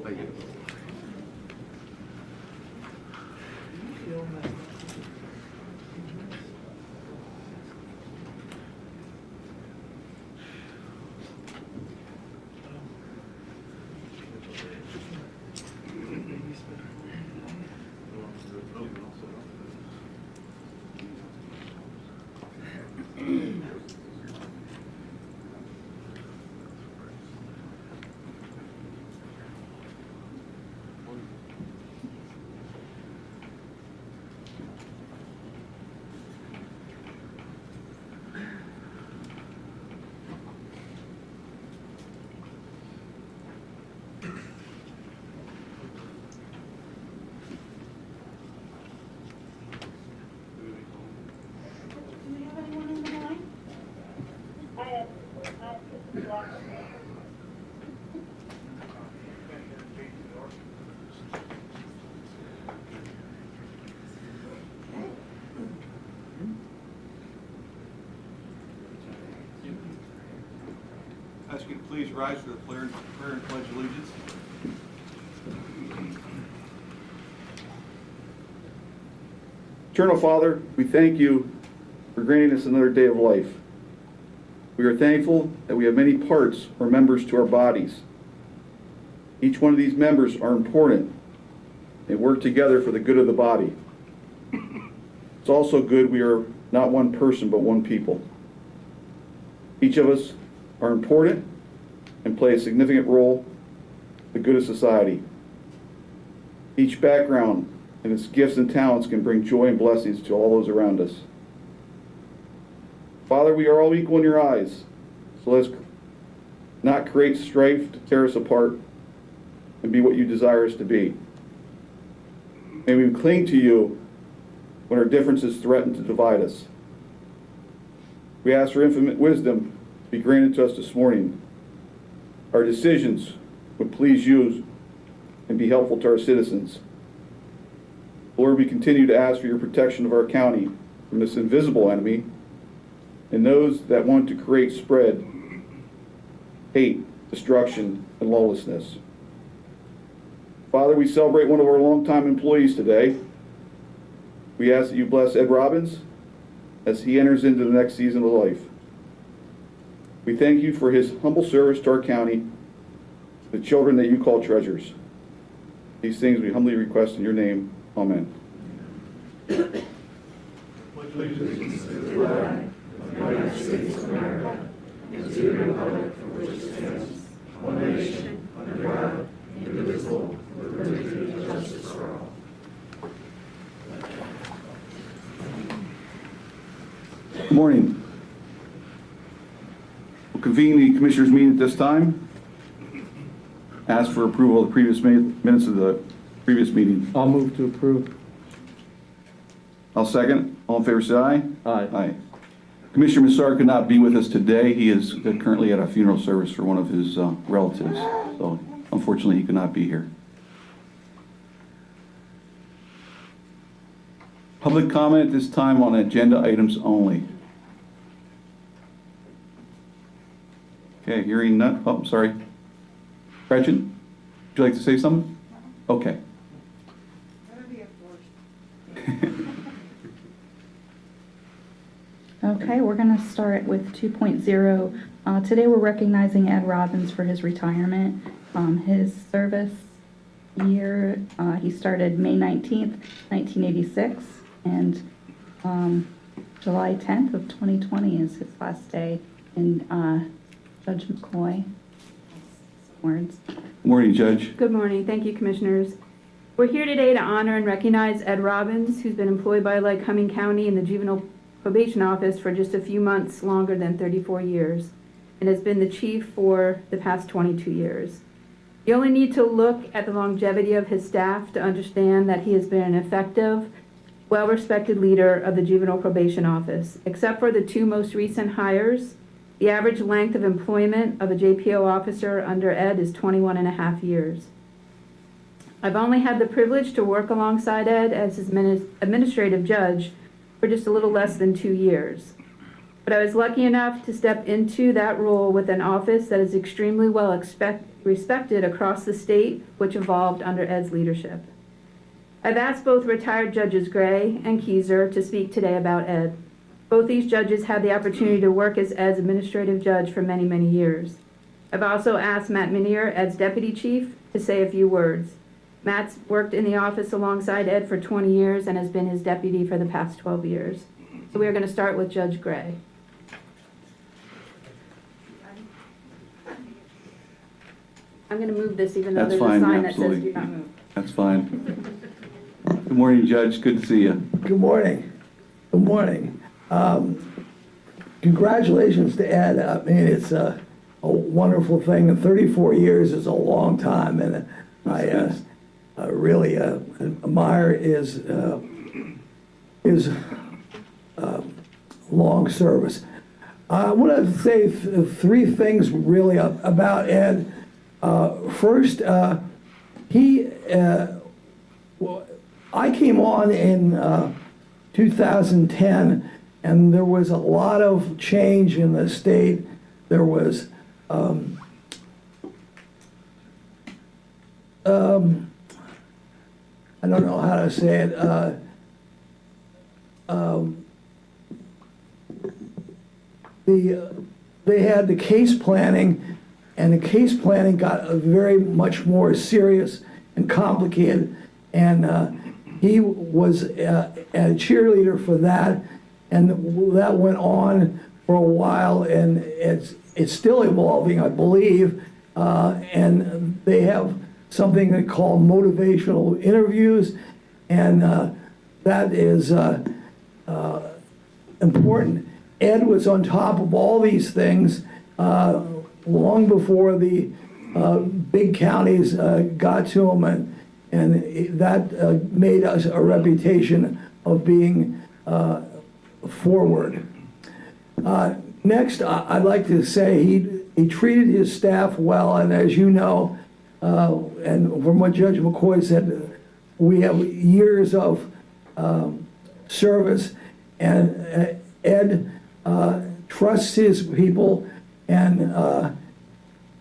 Thank you. Ask you to please rise for the prayer and pledge allegiance. Eternal Father, we thank you for granting us another day of life. We are thankful that we have many parts or members to our bodies. Each one of these members are important. They work together for the good of the body. It's also good we are not one person but one people. Each of us are important and play a significant role in the good of society. Each background and its gifts and talents can bring joy and blessings to all those around us. Father, we are all equal in your eyes, so let's not create strife to tear us apart and be what you desire us to be. May we cling to you when our differences threaten to divide us. We ask for infinite wisdom to be granted to us this morning. Our decisions would please you and be helpful to our citizens. Lord, we continue to ask for your protection of our county from this invisible enemy and those that want to create spread, hate, destruction, and lawlessness. Father, we celebrate one of our longtime employees today. We ask that you bless Ed Robbins as he enters into the next season of life. We thank you for his humble service to our county, the children that you call treasures. These things we humbly request in your name. Amen. Allegiance to the flag of the United States of America and to the republic for which it stands, one nation, under God, indivisible, with liberty and justice for all. Good morning. We'll convene the Commissioners' meeting at this time. Ask for approval of the previous minutes of the previous meeting. I'll move to approve. I'll second. All in favor, say aye. Aye. Aye. Commissioner Massar could not be with us today. He is currently at a funeral service for one of his relatives, so unfortunately he could not be here. Public comment at this time on agenda items only. Okay, hearing none. Oh, sorry. Gretchen, would you like to say something? Okay. Okay, we're going to start with 2.0. Today we're recognizing Ed Robbins for his retirement. His service year, he started May 19th, 1986, and July 10th of 2020 is his last day. And Judge McCoy, some words. Good morning, Judge. Good morning. Thank you, Commissioners. We're here today to honor and recognize Ed Robbins, who's been employed by Lycoming County in the Juvenile Probation Office for just a few months longer than 34 years, and has been the chief for the past 22 years. You only need to look at the longevity of his staff to understand that he has been an effective, well-respected leader of the Juvenile Probation Office. Except for the two most recent hires, the average length of employment of a JPO officer under Ed is 21 and a half years. I've only had the privilege to work alongside Ed as his administrative judge for just a little less than 2 years. But I was lucky enough to step into that role with an office that is extremely well respected across the state, which evolved under Ed's leadership. I've asked both retired Judges Gray and Keyser to speak today about Ed. Both these judges had the opportunity to work as Ed's administrative judge for many, many years. I've also asked Matt Minier, Ed's deputy chief, to say a few words. Matt's worked in the office alongside Ed for 20 years and has been his deputy for the past 12 years. So we are going to start with Judge Gray. I'm going to move this even though That's there's fine, a sign that absolutely. says do not move. That's fine. Good morning, Judge. Good to see you. Good morning. Good morning. Congratulations to Ed. I mean, it's a wonderful thing. And 34 years is a long time, and I really admire his long service. I want to say three things really about Ed. First, I came on in 2010, and there was a lot of change in the state. There was I don't know how to say it. They had the case planning, and the case planning got very much more serious and complicated. And he was a cheerleader for that, and that went on for a while, and it's still evolving, I believe. And they have something they call motivational interviews, and that is important. Ed was on top of all these things long before the big counties got to him, and that made us a reputation of being forward. Next, I'd like to say he treated his staff well, and as you know, and from what Judge McCoy said, we have years of service, and Ed trusts his people and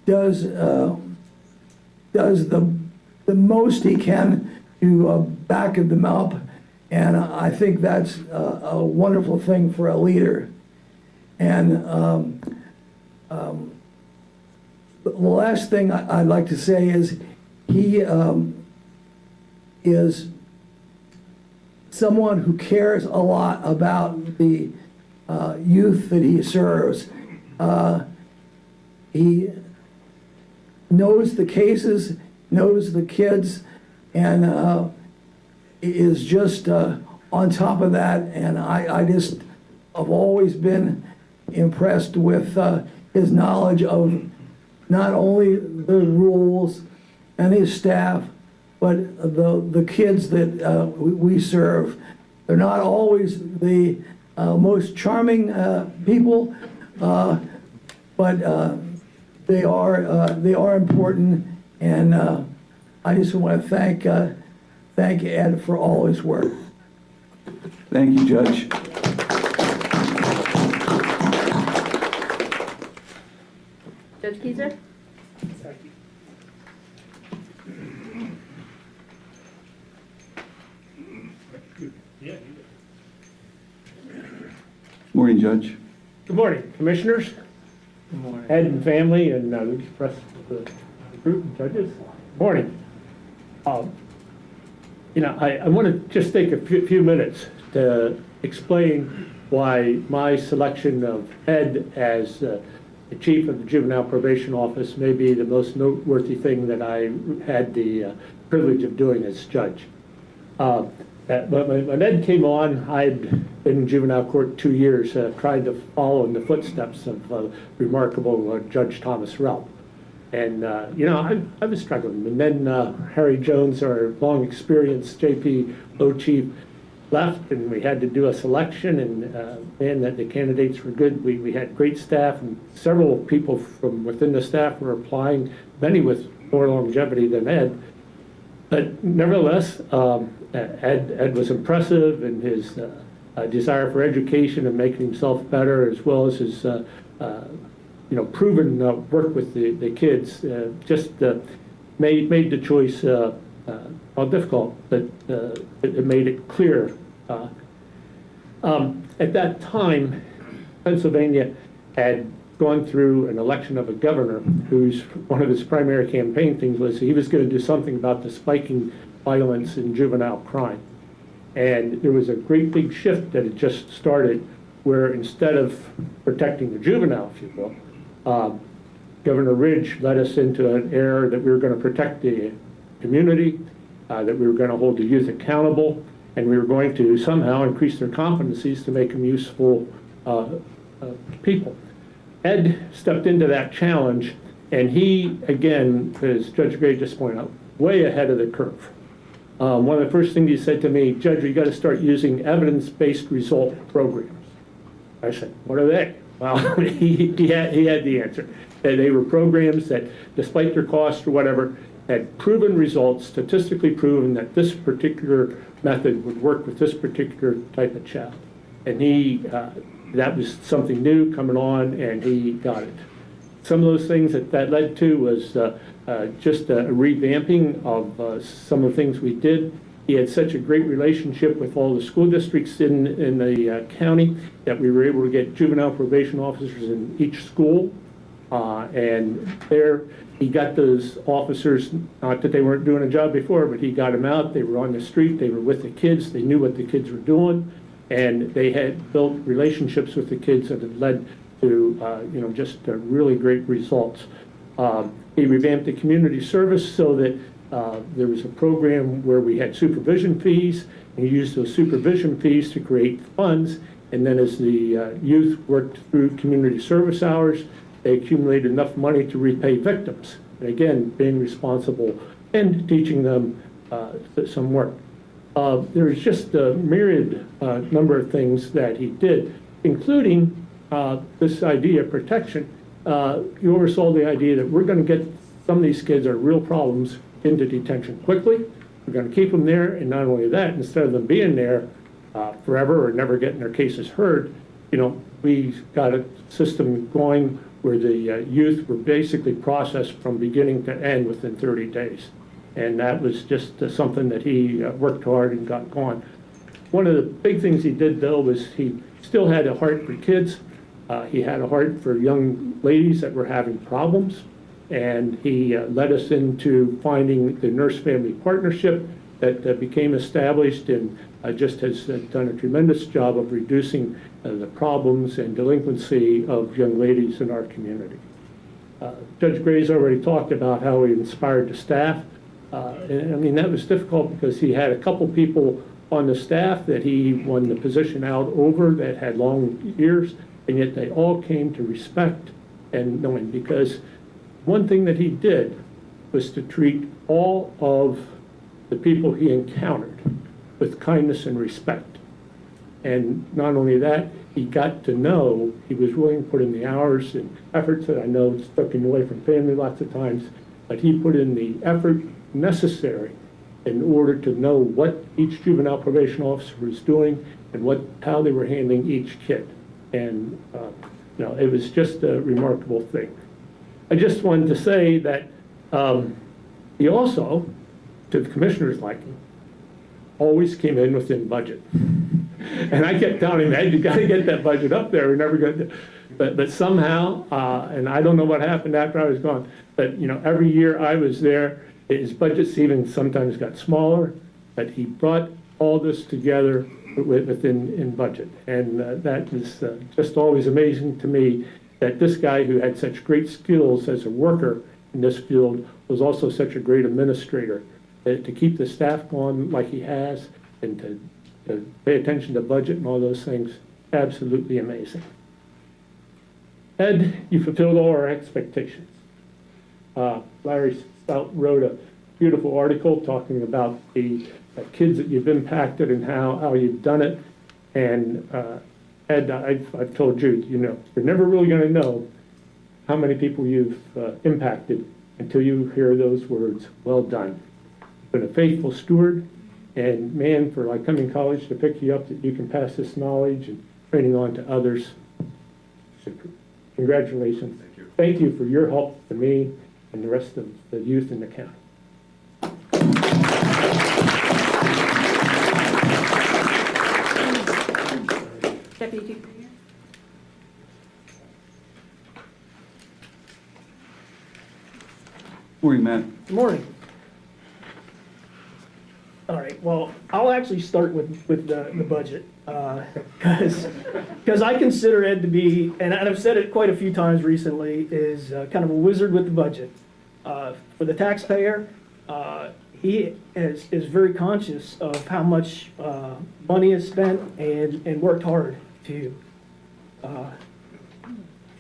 does the most he can to back them up, and I think that's a wonderful thing for a leader. And the last thing I'd like to say is he is someone who cares a lot about the youth that he serves. He knows the cases, knows the kids, and is just on top of that. And I've always been impressed with his knowledge of not only the rules and his staff, but the kids that we serve. They're not always the most charming people, but they are important, and I just want to thank Ed for all his work. Thank you, Judge. Judge Keyser? Morning, Judge. Good morning, Commissioners. Good morning. Ed and family, and the rest of the group and judges. Good morning. I want to just take a few minutes to explain why my selection of Ed as the chief of the Juvenile Probation Office may be the most noteworthy thing that I had the privilege of doing as judge. But when Ed came on, I'd been in juvenile court 2 years, trying to follow in the footsteps of remarkable Judge Thomas Relp. And, I was struggling. And then Harry Jones, our long experienced JPO chief, left, and we had to do a selection, and that the candidates were good. We had great staff, and several people from within the staff were applying, many with more longevity than Ed. But nevertheless, Ed was impressive in his desire for education and making himself better, as well as his proven work with the kids, made the choice, well, difficult, but it made it clear. At that time, Pennsylvania had gone through an election of a governor whose one of his primary campaign things was he was going to do something about the spiking violence in juvenile crime. And there was a great big shift that had just started where instead of protecting the juvenile, if you will, Governor Ridge led us into an era that we were going to protect the community, that we were going to hold the youth accountable, and we were going to somehow increase their competencies to make them useful people. Ed stepped into that challenge, and he, again, as Judge Gray just pointed out, way ahead of the curve. One of the first things he said to me, Judge, you got to start using evidence-based result programs. I said, what are they? Well, he had the answer. They were programs that, despite their cost or whatever, had proven results, statistically proven that this particular method would work with this particular type of child. And that was something new coming on, and he got it. Some of those things that led to was just a revamping of some of the things we did. He had such a great relationship with all the school districts in the county that we were able to get juvenile probation officers in each school. And there he got those officers, not that they weren't doing a job before, but he got them out. They were on the street. They were with the kids. They knew what the kids were doing. And they had built relationships with the kids that had led to, just really great results. He revamped the community service so that there was a program where we had supervision fees, and he used those supervision fees to create funds. And then as the youth worked through community service hours, they accumulated enough money to repay victims. And again, being responsible and teaching them some work. There's just a myriad number of things that he did, including this idea of protection. He oversaw the idea that we're going to get some of these kids that are real problems into detention quickly. We're going to keep them there, and not only that, instead of them being there forever or never getting their cases heard, we got a system going where the youth were basically processed from beginning to end within 30 days. And that was just something that he worked hard and got going. One of the big things he did, though, was he still had a heart for kids. He had a heart for young ladies that were having problems. And he led us into finding the nurse-family partnership that became established and just has done a tremendous job of reducing the problems and delinquency of young ladies in our community. Judge Gray's already talked about how he inspired the staff. And that was difficult because he had a couple people on the staff that he won the position out over that had long years, and yet they all came to respect and knowing, because one thing that he did was to treat all of the people he encountered with kindness and respect. And not only that, he got to know, he was willing to put in the hours and efforts that I know took him away from family lots of times, but he put in the effort necessary in order to know what each juvenile probation officer was doing and how they were handling each kid. And it was just a remarkable thing. I just wanted to say that he also, to the commissioner's liking, always came in within budget. And I kept telling him, Ed, you got to get that budget up there. We're never going to. But somehow, and I don't know what happened after I was gone, but every year I was there, his budgets even sometimes got smaller, but he brought all this together within budget. And that is just always amazing to me, that this guy who had such great skills as a worker in this field was also such a great administrator. To keep the staff going like he has, and to pay attention to budget and all those things, absolutely amazing. Ed, you fulfilled all our expectations. Larry Stout wrote a beautiful article talking about the kids that you've impacted and how you've done it. And Ed, I've told you, you're never really going to know how many people you've impacted until you hear those words, well done. You've been a faithful steward, And man, for Lycoming College to pick you up, that you can pass this knowledge and training on to others. Super. Congratulations. Thank you. Thank you for your help to me and the rest of the youth in the county. Deputy Chief. Morning, Matt. Good morning. All right, well, I'll actually start with the budget, because I consider Ed to be, and I've said it quite a few times recently, is kind of a wizard with the budget. For the taxpayer, he is very conscious of how much money is spent and worked hard to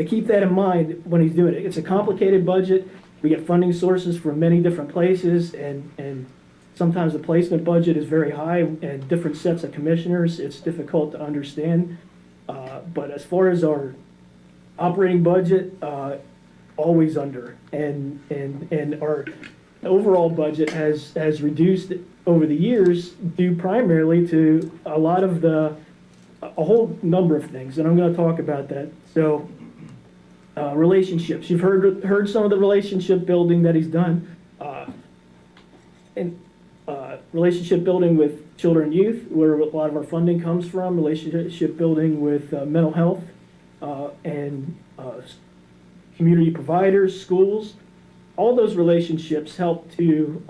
keep that in mind when he's doing it. It's a complicated budget. We get funding sources from many different places, and sometimes the placement budget is very high and different sets of commissioners. It's difficult to understand. But as far as our operating budget, always under. And our overall budget has reduced over the years due primarily to a whole number of things. And I'm going to talk about that. So relationships. You've heard some of the relationship building that he's done. Relationship building with children and youth, where a lot of our funding comes from. Relationship building with mental health and community providers, schools. All those relationships help to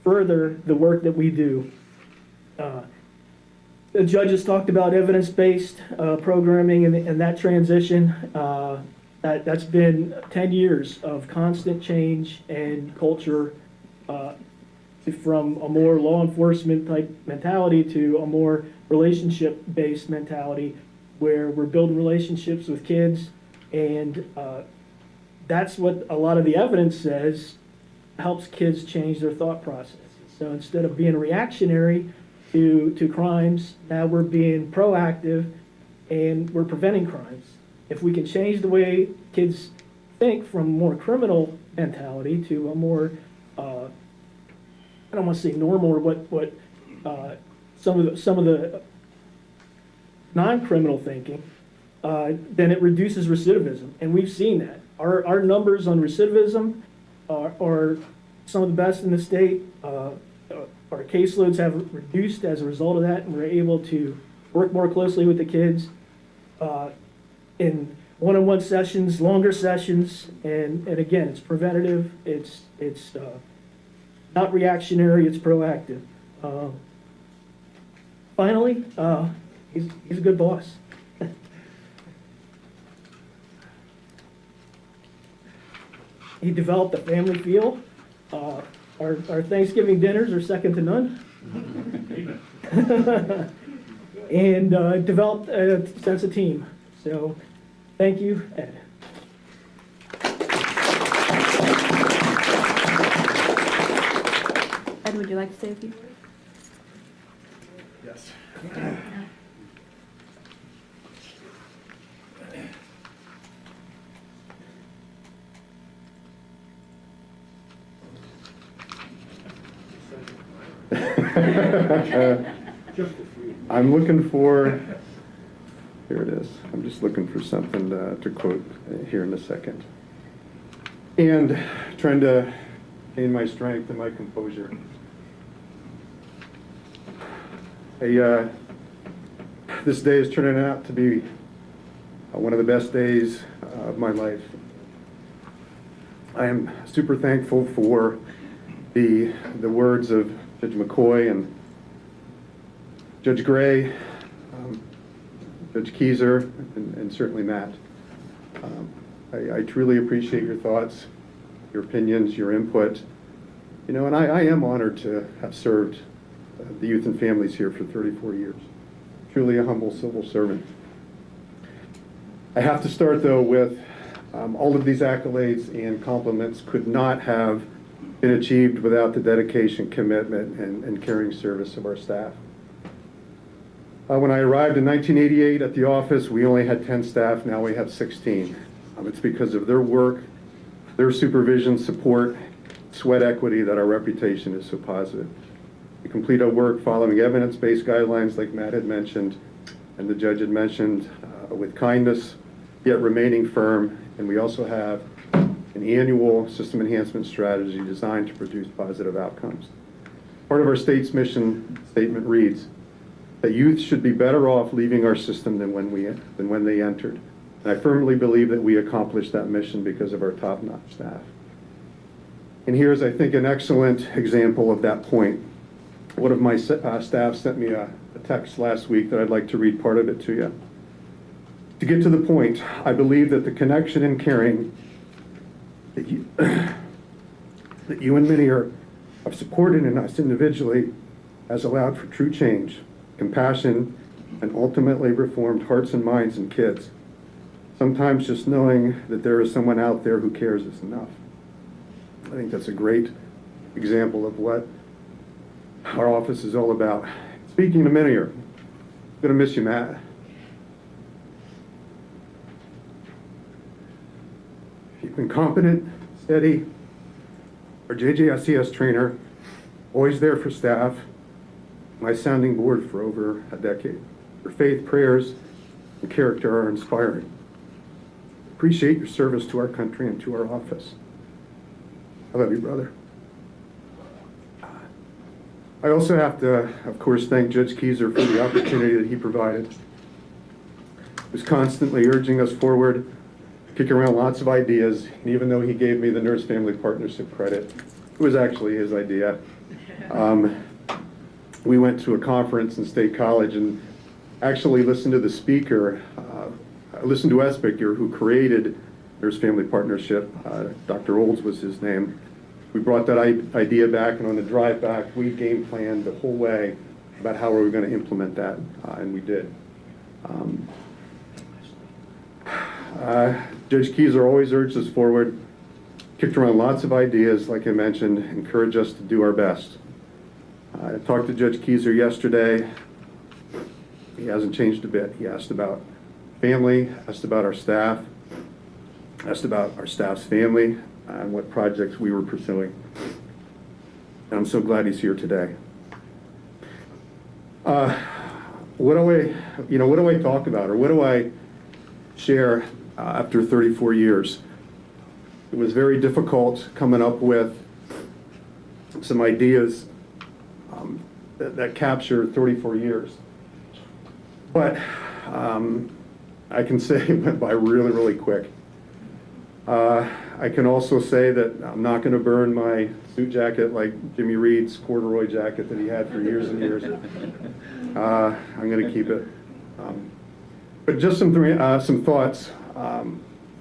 further the work that we do. The judges talked about evidence-based programming and that transition. That's been 10 years of constant change and culture from a more law enforcement type mentality to a more relationship-based mentality where we're building relationships with kids, and that's what a lot of the evidence says helps kids change their thought processes. So instead of being reactionary to crimes, now we're being proactive and we're preventing crimes. If we can change the way kids think from a more criminal mentality to a more I don't want to say normal, or what some of the non-criminal thinking, then it reduces recidivism, and we've seen that. Our numbers on recidivism are some of the best in the state. Our caseloads have reduced as a result of that, and we're able to work more closely with the kids in one-on-one sessions, longer sessions, and again, it's preventative. It's not reactionary, it's proactive. Finally, he's a good boss. He developed a family feel. Our Thanksgiving dinners are second to none. And developed a sense of team. So, thank you, Ed. Ed, would you like to say a few words? Yes. I'm looking for, here it is. I'm just looking for something to quote here in a second. And trying to gain my strength and my composure. This day is turning out to be one of the best days of my life. I am super thankful for the words of Judge McCoy and Judge Gray, Judge Keyser, and certainly Matt. I truly appreciate your thoughts, your opinions, your input. You know, and I am honored to have served the youth and families here for 34 years. Truly a humble civil servant. I have to start, though, with all of these accolades and compliments could not have been achieved without the dedication, commitment, and caring service of our staff. When I arrived in 1988 at the office, we only had 10 staff. Now we have 16. It's because of their work, their supervision, support, sweat equity that our reputation is so positive. We complete our work following evidence-based guidelines like Matt had mentioned and the judge had mentioned, with kindness, yet remaining firm. And we also have an annual system enhancement strategy designed to produce positive outcomes. Part of our state's mission statement reads that youth should be better off leaving our system than when they entered. And I firmly believe that we accomplished that mission because of our top-notch staff. And here's, I think, an excellent example of that point. One of my staff sent me a text last week that I'd like to read part of it to you. To get to the point, I believe that the connection and caring that you and many have supported in us individually has allowed for true change, compassion, and ultimately reformed hearts and minds in kids. Sometimes just knowing that there is someone out there who cares is enough. I think that's a great example of what our office is all about. Speaking to many, I'm going to miss you, Matt. You've been competent, steady, our JJSCS trainer, always there for staff, my sounding board for over a decade. Your faith, prayers, and character are inspiring. Appreciate your service to our country and to our office. I love you, brother. I also have to, of course, thank Judge Keyser for the opportunity that he provided. He was constantly urging us forward, kicking around lots of ideas, and even though he gave me the nurse-family partnership credit, it was actually his idea. We went to a conference in State College and actually listened to the speaker, listened to a speaker who created nurse-family partnership. Dr. Olds was his name. We brought that idea back, and on the drive back, we game planned the whole way about how we were going to implement that, and we did. Judge Keyser always urged us forward, kicked around lots of ideas, like I mentioned, encouraged us to do our best. I talked to Judge Keyser yesterday. He hasn't changed a bit. He asked about family, asked about our staff, asked about our staff's family, and what projects we were pursuing. And I'm so glad he's here today. What do I talk about, or what do I share after 34 years? It was very difficult coming up with some ideas that capture 34 years. But I can say it went by really, really quick. I can also say that I'm not going to burn my suit jacket like Jimmy Reed's corduroy jacket that he had for years and years. I'm going to keep it. But just some thoughts. I'm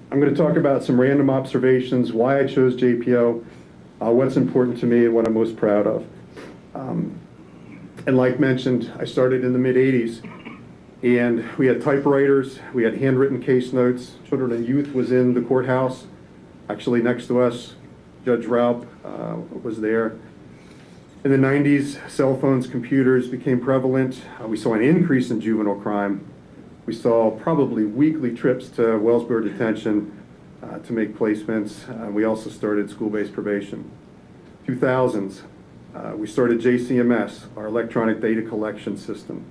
going to talk about some random observations, why I chose JPO, what's important to me, and what I'm most proud of. And like mentioned, I started in the mid-'80s, and we had typewriters, we had handwritten case notes. Children and Youth was in the courthouse, actually next to us. Judge Raup was there. In the 90s, cell phones, computers became prevalent. We saw an increase in juvenile crime. We saw probably weekly trips to Wellsboro detention to make placements. We also started school-based probation. 2000s, we started JCMS, our electronic data collection system.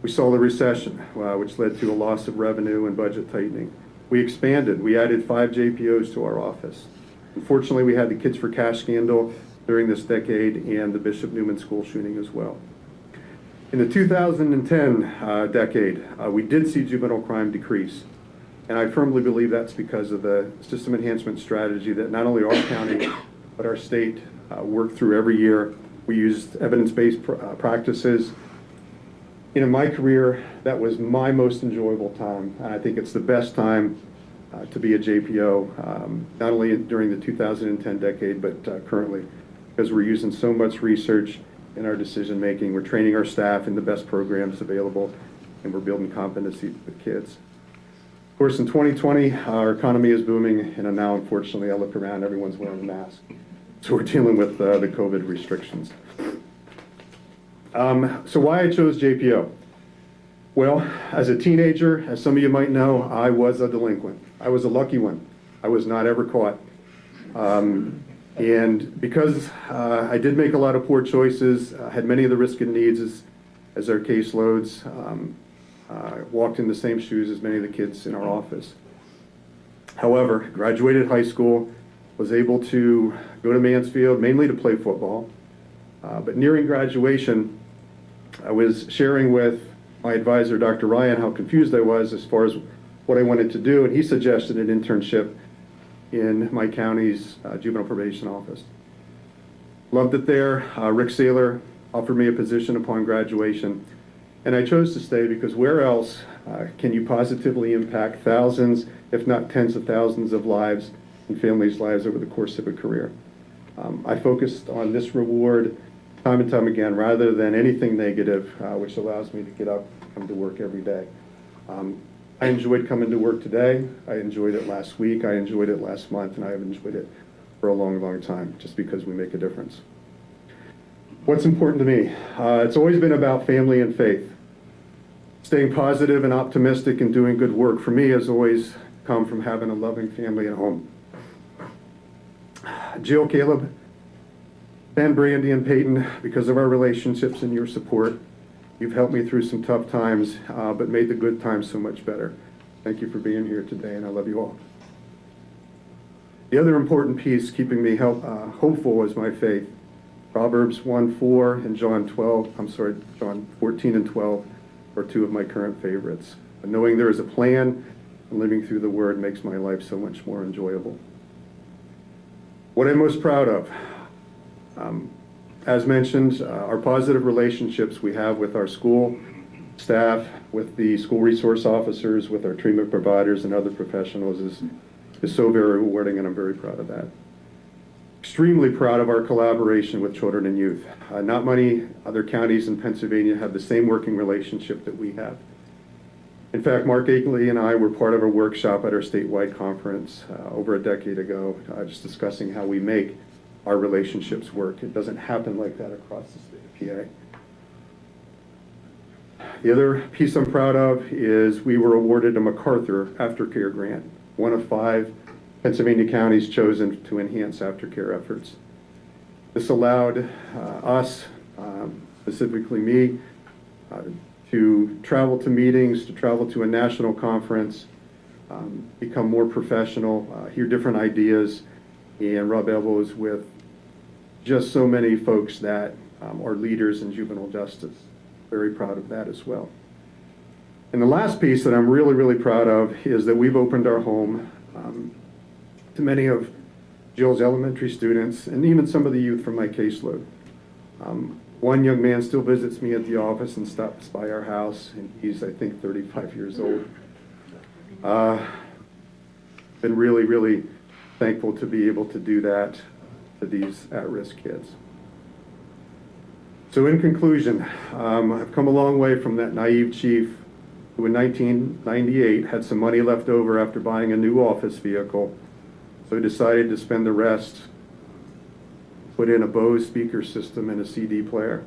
We saw the recession, which led to a loss of revenue and budget tightening. We expanded. We added 5 JPOs to our office. Unfortunately, we had the Kids for Cash scandal during this decade and the Bishop Newman school shooting as well. In the 2010 decade, we did see juvenile crime decrease. And I firmly believe that's because of the system enhancement strategy that not only our county, but our state worked through every year. We used evidence-based practices. In my career, that was my most enjoyable time. I think it's the best time to be a JPO, not only during the 2010 decade, but currently, because we're using so much research in our decision making. We're training our staff in the best programs available, and we're building competency with kids. Of course, in 2020, our economy is booming, and now, unfortunately, I look around, everyone's wearing a mask. So we're dealing with the COVID restrictions. So why I chose JPO? Well, as a teenager, as some of you might know, I was a delinquent. I was a lucky one. I was not ever caught. And because I did make a lot of poor choices, had many of the risk and needs as our caseloads, walked in the same shoes as many of the kids in our office. However, graduated high school, was able to go to Mansfield mainly to play football. But nearing graduation, I was sharing with my advisor, Dr. Ryan, how confused I was as far as what I wanted to do, and he suggested an internship in my county's juvenile probation office. Loved it there. Rick Saylor offered me a position upon graduation, and I chose to stay because where else can you positively impact thousands, if not tens of thousands of lives and families' lives over the course of a career? I focused on this reward time and time again rather than anything negative, which allows me to get up and come to work every day. I enjoyed coming to work today. I enjoyed it last week. I enjoyed it last month, and I have enjoyed it for a long, long time, just because we make a difference. What's important to me? It's always been about family and faith. Staying positive and optimistic and doing good work for me has always come from having a loving family at home. Jill, Caleb, Ben, Brandy, and Peyton, because of our relationships and your support, you've helped me through some tough times, but made the good times so much better. Thank you for being here today, and I love you all. The other important piece keeping me hopeful is my faith. Proverbs 1:4 and John 14 and 12 are two of my current favorites. And knowing there is a plan and living through the Word makes my life so much more enjoyable. What I'm most proud of, as mentioned, our positive relationships we have with our school staff, with the school resource officers, with our treatment providers and other professionals is so very rewarding, and I'm very proud of that. Extremely proud of our collaboration with children and youth. Not many other counties in Pennsylvania have the same working relationship that we have. In fact, Mark Akeley and I were part of a workshop at our statewide conference over a decade ago, just discussing how we make our relationships work. It doesn't happen like that across the state of PA. The other piece I'm proud of is we were awarded a MacArthur Aftercare Grant, one of 5 Pennsylvania counties chosen to enhance aftercare efforts. This allowed us, specifically me, to travel to meetings, to travel to a national conference, become more professional, hear different ideas, and rub elbows with just so many folks that are leaders in juvenile justice. Very proud of that as well. And the last piece that I'm really, really proud of is that we've opened our home to many of Jill's elementary students and even some of the youth from my caseload. One young man still visits me at the office and stops by our house, and he's, I think, 35 years old. Been really, really thankful to be able to do that to these at-risk kids. So in conclusion, I've come a long way from that naive chief who in 1998 had some money left over after buying a new office vehicle, so he decided to spend the rest, put in a Bose speaker system and a CD player.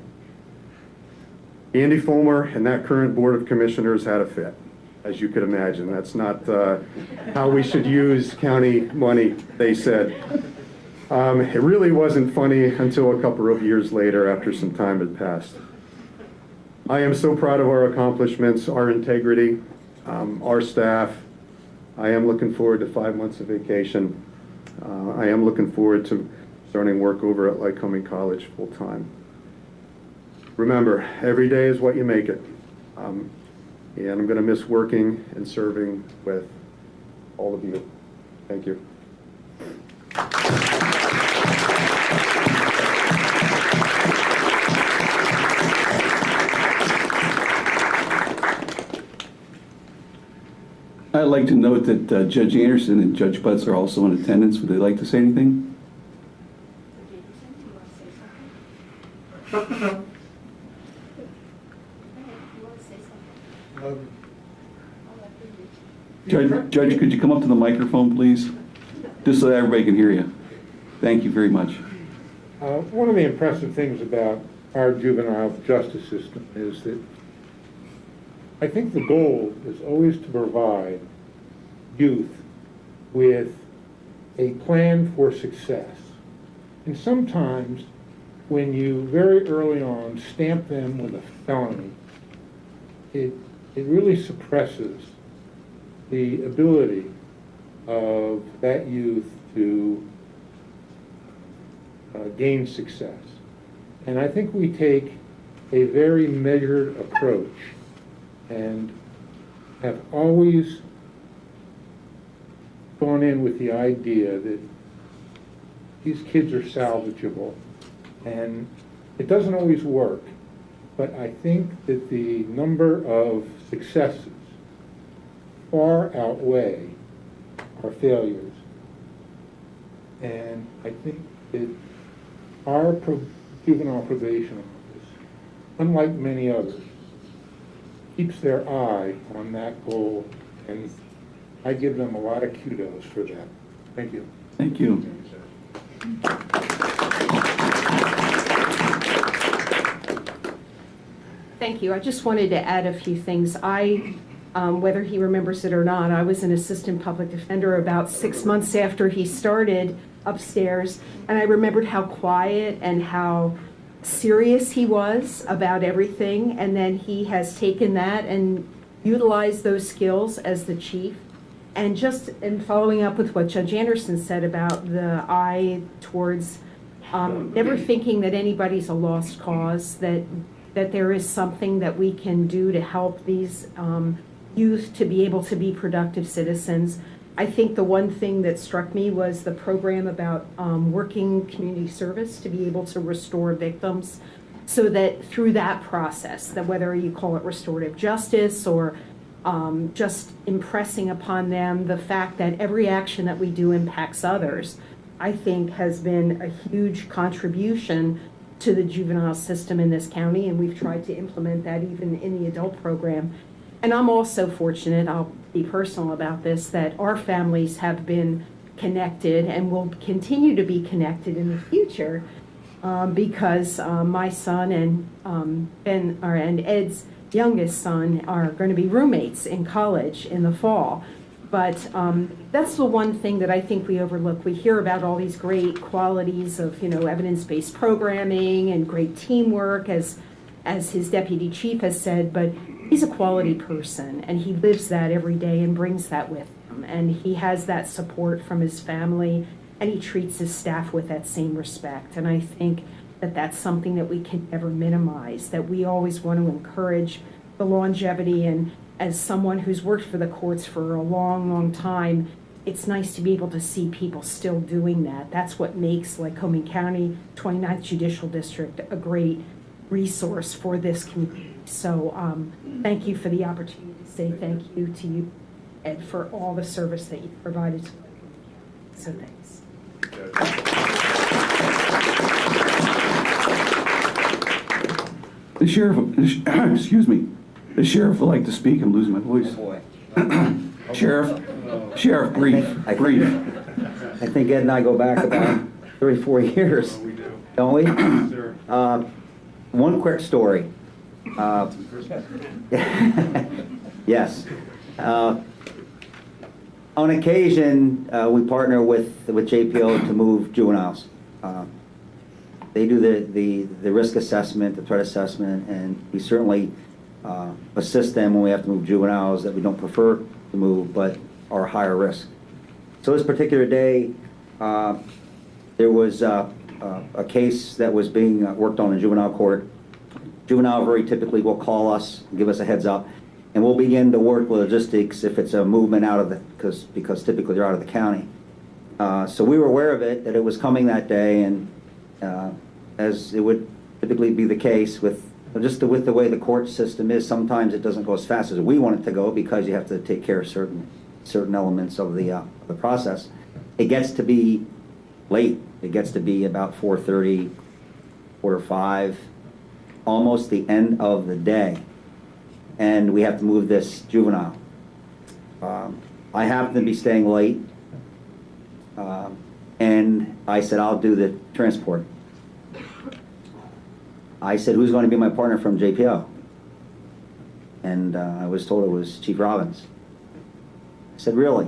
Andy Fulmer and that current Board of Commissioners had a fit, as you could imagine. That's not how we should use county money, they said. It really wasn't funny until a couple of years later after some time had passed. I am so proud of our accomplishments, our integrity, our staff. I am looking forward to 5 months of vacation. I am looking forward to starting work over at Lycoming College full time. Remember, every day is what you make it. And I'm going to miss working and serving with all of you. Thank you. I'd like to note that Judge Anderson and Judge Butts are also in attendance. Would they like to say anything? Judge, could you come up to the microphone, please? Just so that everybody can hear you. Thank you very much. One of the impressive things about our juvenile justice system is that I think the goal is always to provide youth with a plan for success. And sometimes, when you very early on stamp them with a felony, it really suppresses the ability of that youth to gain success. And I think we take a very measured approach and have always gone in with the idea that these kids are salvageable. And it doesn't always work, but I think that the number of successes far outweigh our failures. And I think that our juvenile probation office, unlike many others, keeps their eye on that goal, and I give them a lot of kudos for that. Thank you. Thank you. Thank you. I just wanted to add a few things. Whether he remembers it or not, I was an assistant public defender about 6 months after he started upstairs, and I remembered how quiet and how serious he was about everything, and then he has taken that and utilized those skills as the chief. And just in following up with what Judge Anderson said about the eye towards never thinking that anybody's a lost cause, that there is something that we can do to help these youth to be able to be productive citizens. I think the one thing that struck me was the program about working community service to be able to restore victims, so that through that process, that whether you call it restorative justice or just impressing upon them the fact that every action that we do impacts others, I think has been a huge contribution to the juvenile system in this county, and we've tried to implement that even in the adult program. And I'm also fortunate, I'll be personal about this, that our families have been connected and will continue to be connected in the future because my son and Ed's youngest son are going to be roommates in college in the fall. But that's the one thing that I think we overlook. We hear about all these great qualities of, evidence-based programming and great teamwork, as his deputy chief has said, but he's a quality person, and he lives that every day and brings that with him. And he has that support from his family, and he treats his staff with that same respect. And I think that that's something that we can never minimize, that we always want to encourage the longevity. And as someone who's worked for the courts for a long, long time, it's nice to be able to see people still doing that. That's what makes Lycoming County 29th Judicial District a great resource for this community. So thank you for the opportunity to say thank you to you, Ed, for all the service that you provided to Lycoming County. So thanks. The sheriff, excuse me, the sheriff would like to speak. I'm losing my voice. Oh boy. Sheriff, brief. I think Ed and I go back about 34 years. We do. Don't we? One quick story. Yes. On occasion, we partner with JPO to move juveniles. They do the risk assessment, the threat assessment, and we certainly assist them when we have to move juveniles that we don't prefer to move but are higher risk. So this particular day, there was a case that was being worked on in juvenile court. Juvenile very typically will call us, give us a heads up, and we'll begin to work logistics if it's a movement out of the, because typically they're out of the county. So we were aware of it, that it was coming that day, and as it would typically be the case with the way the court system is, sometimes it doesn't go as fast as we want it to go because you have to take care of certain elements of the process. It gets to be late. It gets to be about 4:30, 4:05, almost the end of the day, and we have to move this juvenile. I happen to be staying late, and I said, I'll do the transport. I said, who's going to be my partner from JPO? And I was told it was Chief Robbins. I said, really?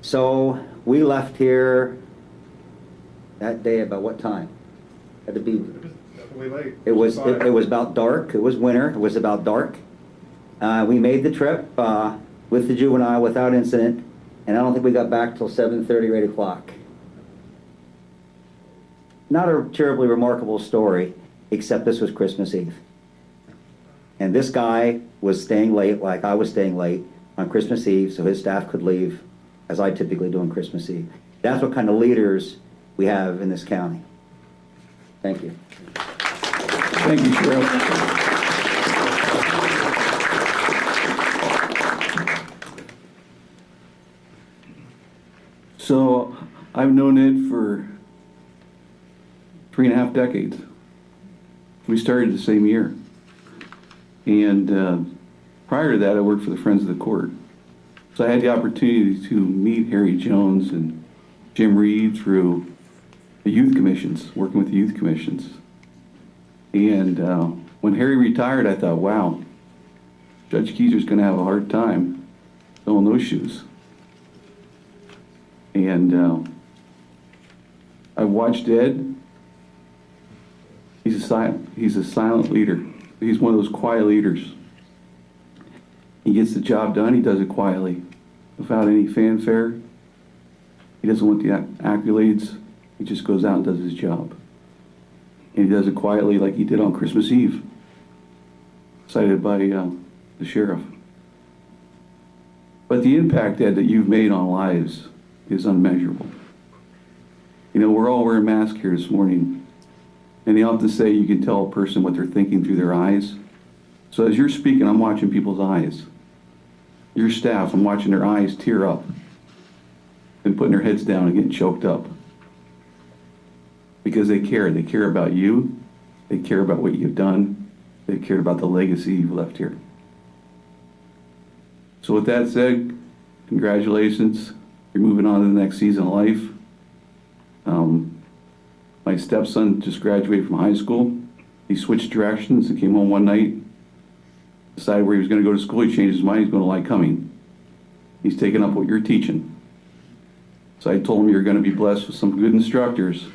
So we left here That day, about what time? Had to be, Definitely late. it was about dark, it was winter, it was about dark. We made the trip with the juvenile without incident, and I don't think we got back till 7:30 or 8 o'clock. Not a terribly remarkable story, except this was Christmas Eve. And this guy was staying late, like I was staying late, on Christmas Eve, so his staff could leave, as I typically do on Christmas Eve. That's what kind of leaders we have in this county. Thank you. Thank you, Sheriff. So I've known Ed for 3.5 decades. We started the same year. And prior to that, I worked for the Friends of the Court. So I had the opportunity to meet Harry Jones and Jim Reed through the youth commissions, working with the youth commissions. And when Harry retired, I thought, wow, Judge Keyser's going to have a hard time filling those shoes. And I watched Ed. He's a silent leader. He's one of those quiet leaders. He gets the job done. He does it quietly, without any fanfare. He doesn't want the accolades. He just goes out and does his job. And he does it quietly, like he did on Christmas Eve, cited by the sheriff. But the impact, Ed, that you've made on lives is unmeasurable. You know, we're all wearing masks here this morning, and they often say you can tell a person what they're thinking through their eyes. So as you're speaking, I'm watching people's eyes. Your staff, I'm watching their eyes tear up and putting their heads down and getting choked up. Because they care. They care about you. They care about what you've done. They care about the legacy you've left here. So with that said, congratulations. You're moving on to the next season of life. My stepson just graduated from high school. He switched directions and came home one night, decided where he was going to go to school. He changed his mind. He's going to Lycoming. He's taking up what you're teaching. So I told him you're going to be blessed with some good instructors.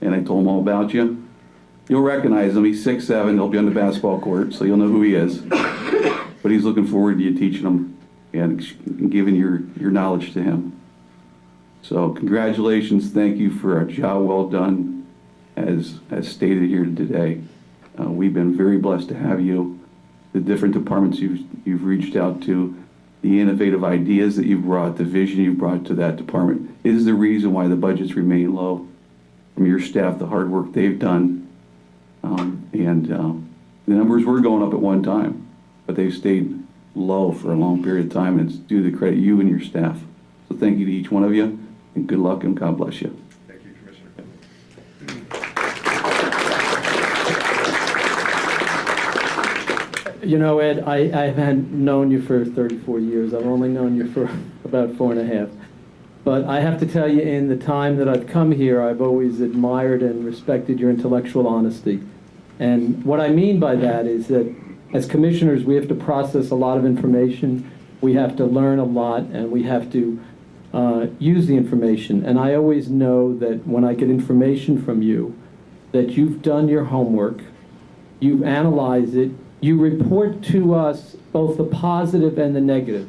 And I told him all about you. You'll recognize him. He's 6'7". He'll be on the basketball court, so you'll know who he is. But he's looking forward to you teaching him and giving your knowledge to him. So congratulations. Thank you for a job well done, as stated here today. We've been very blessed to have you. The different departments you've reached out to, the innovative ideas that you've brought, the vision you've brought to that department is the reason why the budgets remain low. From your staff, the hard work they've done, and the numbers were going up at one time, but they've stayed low for a long period of time, and it's due to credit you and your staff. So thank you to each one of you, and good luck, and God bless you. Thank you, Commissioner. You know, Ed, I haven't known you for 34 years. I've only known you for about 4.5. But I have to tell you, in the time that I've come here, I've always admired and respected your intellectual honesty. And what I mean by that is that as commissioners, we have to process a lot of information. We have to learn a lot, and we have to use the information. And I always know that when I get information from you, that you've done your homework, you've analyzed it, you report to us both the positive and the negative.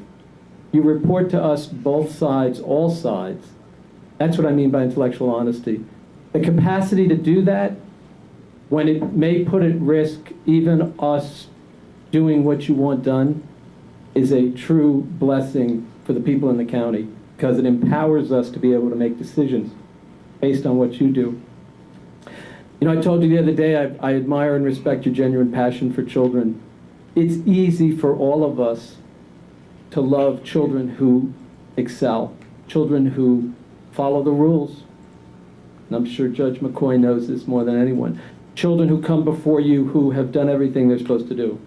You report to us both sides, all sides. That's what I mean by intellectual honesty. The capacity to do that, when it may put at risk even us doing what you want done, is a true blessing for the people in the county, because it empowers us to be able to make decisions based on what you do. You know, I told you the other day, I admire and respect your genuine passion for children. It's easy for all of us to love children who excel, children who follow the rules. And I'm sure Judge McCoy knows this more than anyone. Children who come before you who have done everything they're supposed to do.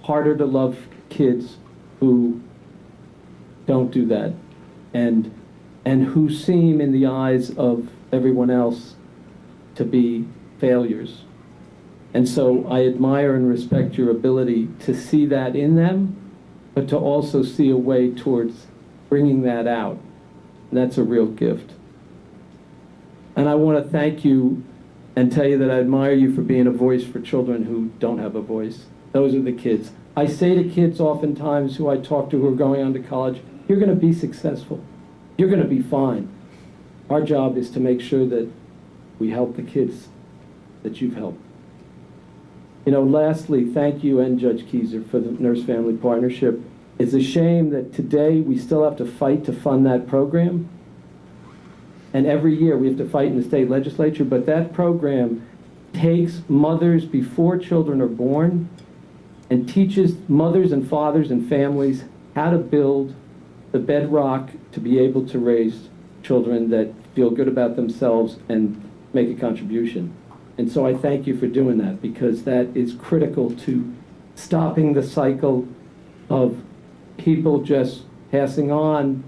Harder to love kids who don't do that, and who seem in the eyes of everyone else to be failures. And so I admire and respect your ability to see that in them, but to also see a way towards bringing that out. And that's a real gift. And I want to thank you and tell you that I admire you for being a voice for children who don't have a voice. Those are the kids. I say to kids oftentimes who I talk to who are going on to college, you're going to be successful. You're going to be fine. Our job is to make sure that we help the kids that you've helped. You know, lastly, thank you and Judge Keyser for the Nurse-Family Partnership. It's a shame that today we still have to fight to fund that program. And every year we have to fight in the state legislature, but that program takes mothers before children are born and teaches mothers and fathers and families how to build the bedrock to be able to raise children that feel good about themselves and make a contribution. And so I thank you for doing that, because that is critical to stopping the cycle of people just passing on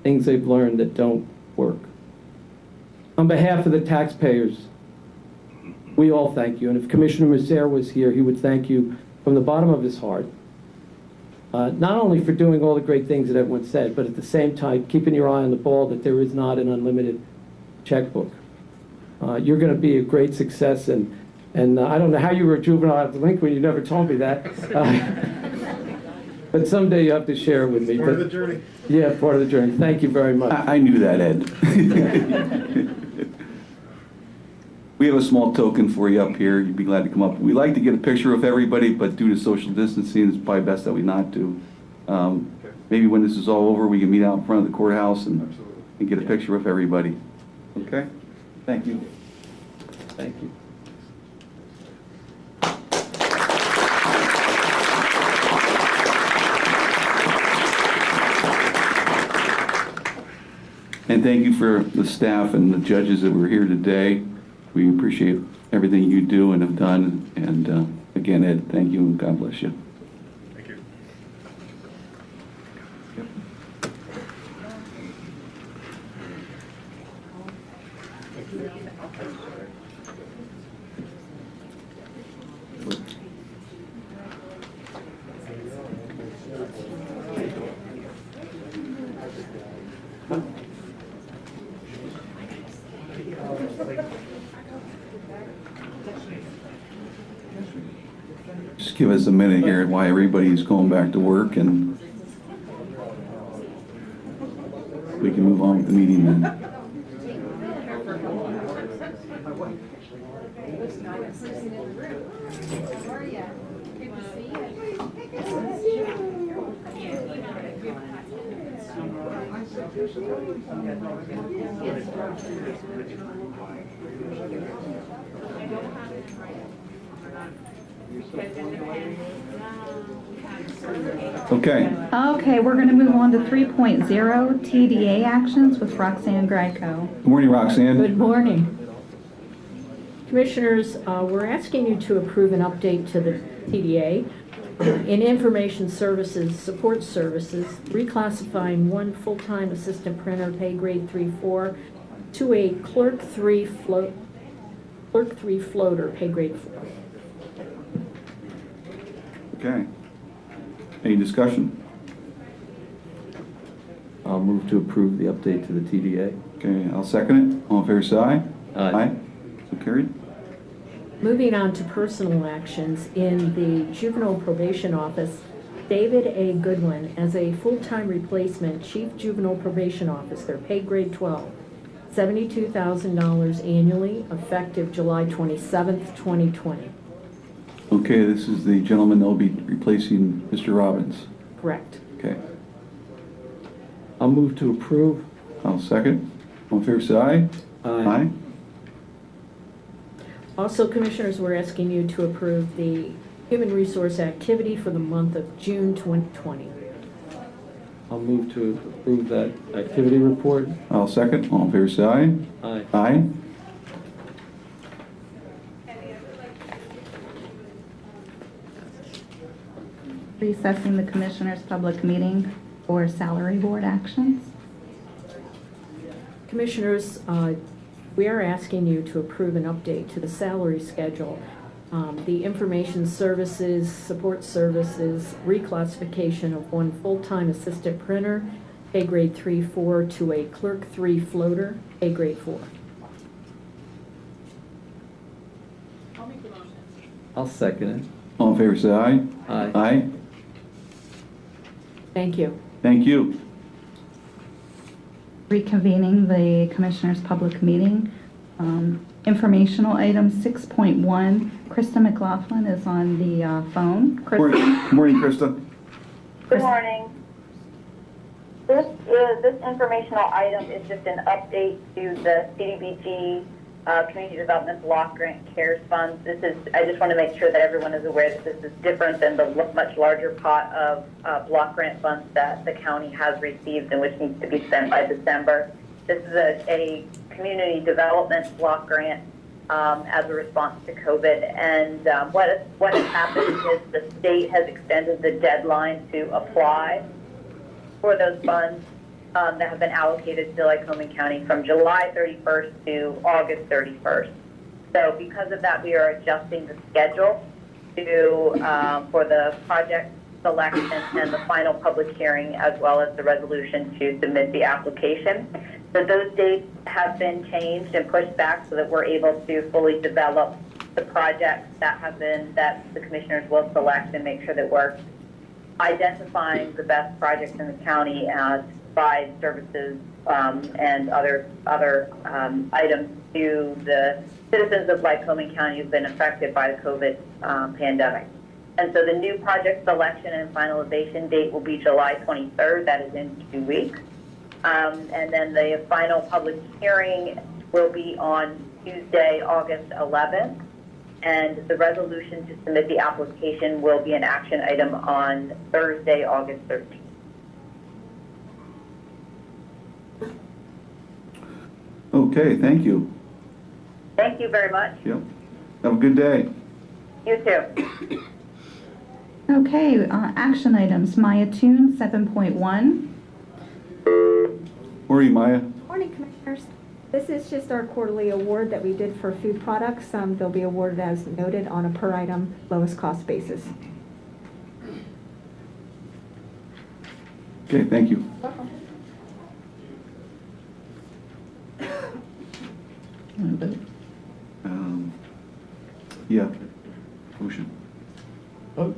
things they've learned that don't work. On behalf of the taxpayers, we all thank you. And if Commissioner Mercer was here, he would thank you from the bottom of his heart, not only for doing all the great things that everyone said, but at the same time, keeping your eye on the ball that there is not an unlimited checkbook. You're going to be a great success, and I don't know how you were a juvenile delinquent. You never told me that. But someday you have to share it with me. Part of the journey. Yeah, part of the journey. Thank you very much. I knew that, Ed. We have a small token for you up here. You'd be glad to come up. We like to get a picture of everybody, but due to social distancing, it's probably best that we not do. Maybe when this is all over, we can meet out in front of the courthouse and get a picture of everybody. Okay? Thank you. Thank you. And thank you for the staff and the judges that were here today. We appreciate everything you do and have done. And again, Ed, thank you and God bless you. Thank you. Just give us a minute here while everybody's going back to work, and we can move on with the meeting then. Okay. Okay, we're going to move on to 3.0, TDA actions with Roxanne Greco. Good morning, Roxanne. Good morning. Commissioners, we're asking you to approve an update to the TDA in information services, support services, reclassifying one full-time assistant printer, pay grade 3-4, to a clerk 3 floater, pay grade 4. Okay. Any discussion? I'll move to approve the update to the TDA. Okay, I'll second it. All in favor, say aye. Aye. So carried. Moving on to personal actions, in the juvenile probation office, David A. Goodwin as a full-time replacement chief juvenile probation officer, pay grade 12, $72,000 annually, effective July 27th, 2020. Okay, this is the gentleman that will be replacing Mr. Robbins. Correct. Okay. I'll move to approve. I'll second. All in favor, say aye. Aye. Also, Commissioners, we're asking you to approve the human resource activity for the month of June 2020. I'll move to approve that activity report. I'll second. All in favor, say aye. Aye. Aye. Recessing the Commissioners' public meeting for salary board actions. Commissioners, we are asking you to approve an update to the salary schedule. The information services, support services, reclassification of one full-time assistant printer, pay grade 3-4, to a clerk 3 floater, pay grade 4. I'll second All in favor, say aye. it. Aye. Aye. Thank you. Thank you. Reconvening the Commissioners' public meeting. Informational item 6.1, Krista McLaughlin is on the phone. Krista? Morning, Krista. Good morning. This informational item is just an update to the CDBG Community Development Block Grant CARES Funds. I just want to make sure that everyone is aware that this is different than the much larger pot of block grant funds that the county has received and which needs to be spent by December. This is a community development block grant as a response to COVID. And what has happened is the state has extended the deadline to apply for those funds that have been allocated to Lycoming County from July 31st to August 31st. So because of that, we are adjusting the schedule for the project selection and the final public hearing, as well as the resolution to submit the application. So those dates have been changed and pushed back so that we're able to fully develop the projects that the commissioners will select and make sure that we're identifying the best projects in the county to provide services and other items to the citizens of Lycoming County who've been affected by the COVID pandemic. And so the new project selection and finalization date will be July 23rd. That is in 2 weeks. And then the final public hearing will be on Tuesday, August 11th. And the resolution to submit the application will be an action item on Thursday, August 13th. Okay, thank you. Thank you very much. Yep. Have a good day. You too. Okay, action items. Maya Toon, 7.1. Where are you, Maya? Morning, Commissioners. This is just our quarterly award that we did for food products. They'll be awarded as noted on a per item lowest cost basis. Okay, thank you. Yeah, motion. Oh,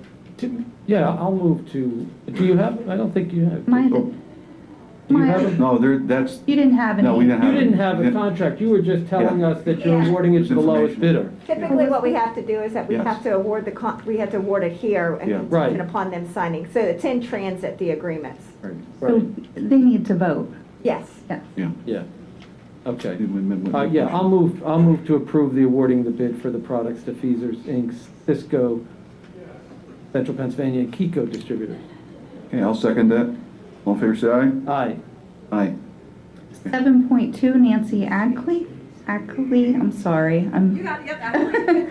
yeah, I'll move to, do you have, I don't think you have. Maya, Oh. Do you Maya, have, No, that's, you didn't have any. no, we didn't have. you didn't have a Yeah. contract, you were just telling Yeah. us that you're Yeah. awarding it to the lowest bidder. Typically, what we have to do is that we Yes. have to award we have to award it here and Yeah. contingent Right. upon them signing. So it's in transit, the agreements. So they need to vote. Yes. Yeah. Yeah. Yeah, okay. Yeah, Yeah, I'll move to approve the awarding the bid for the products to Feasers Inc., Cisco, Central Pennsylvania, and Kiko Distributors. Okay, I'll second that. All in favor, say aye. Aye. Aye. 7.2, Nancy Ackley, I'm sorry. You got it,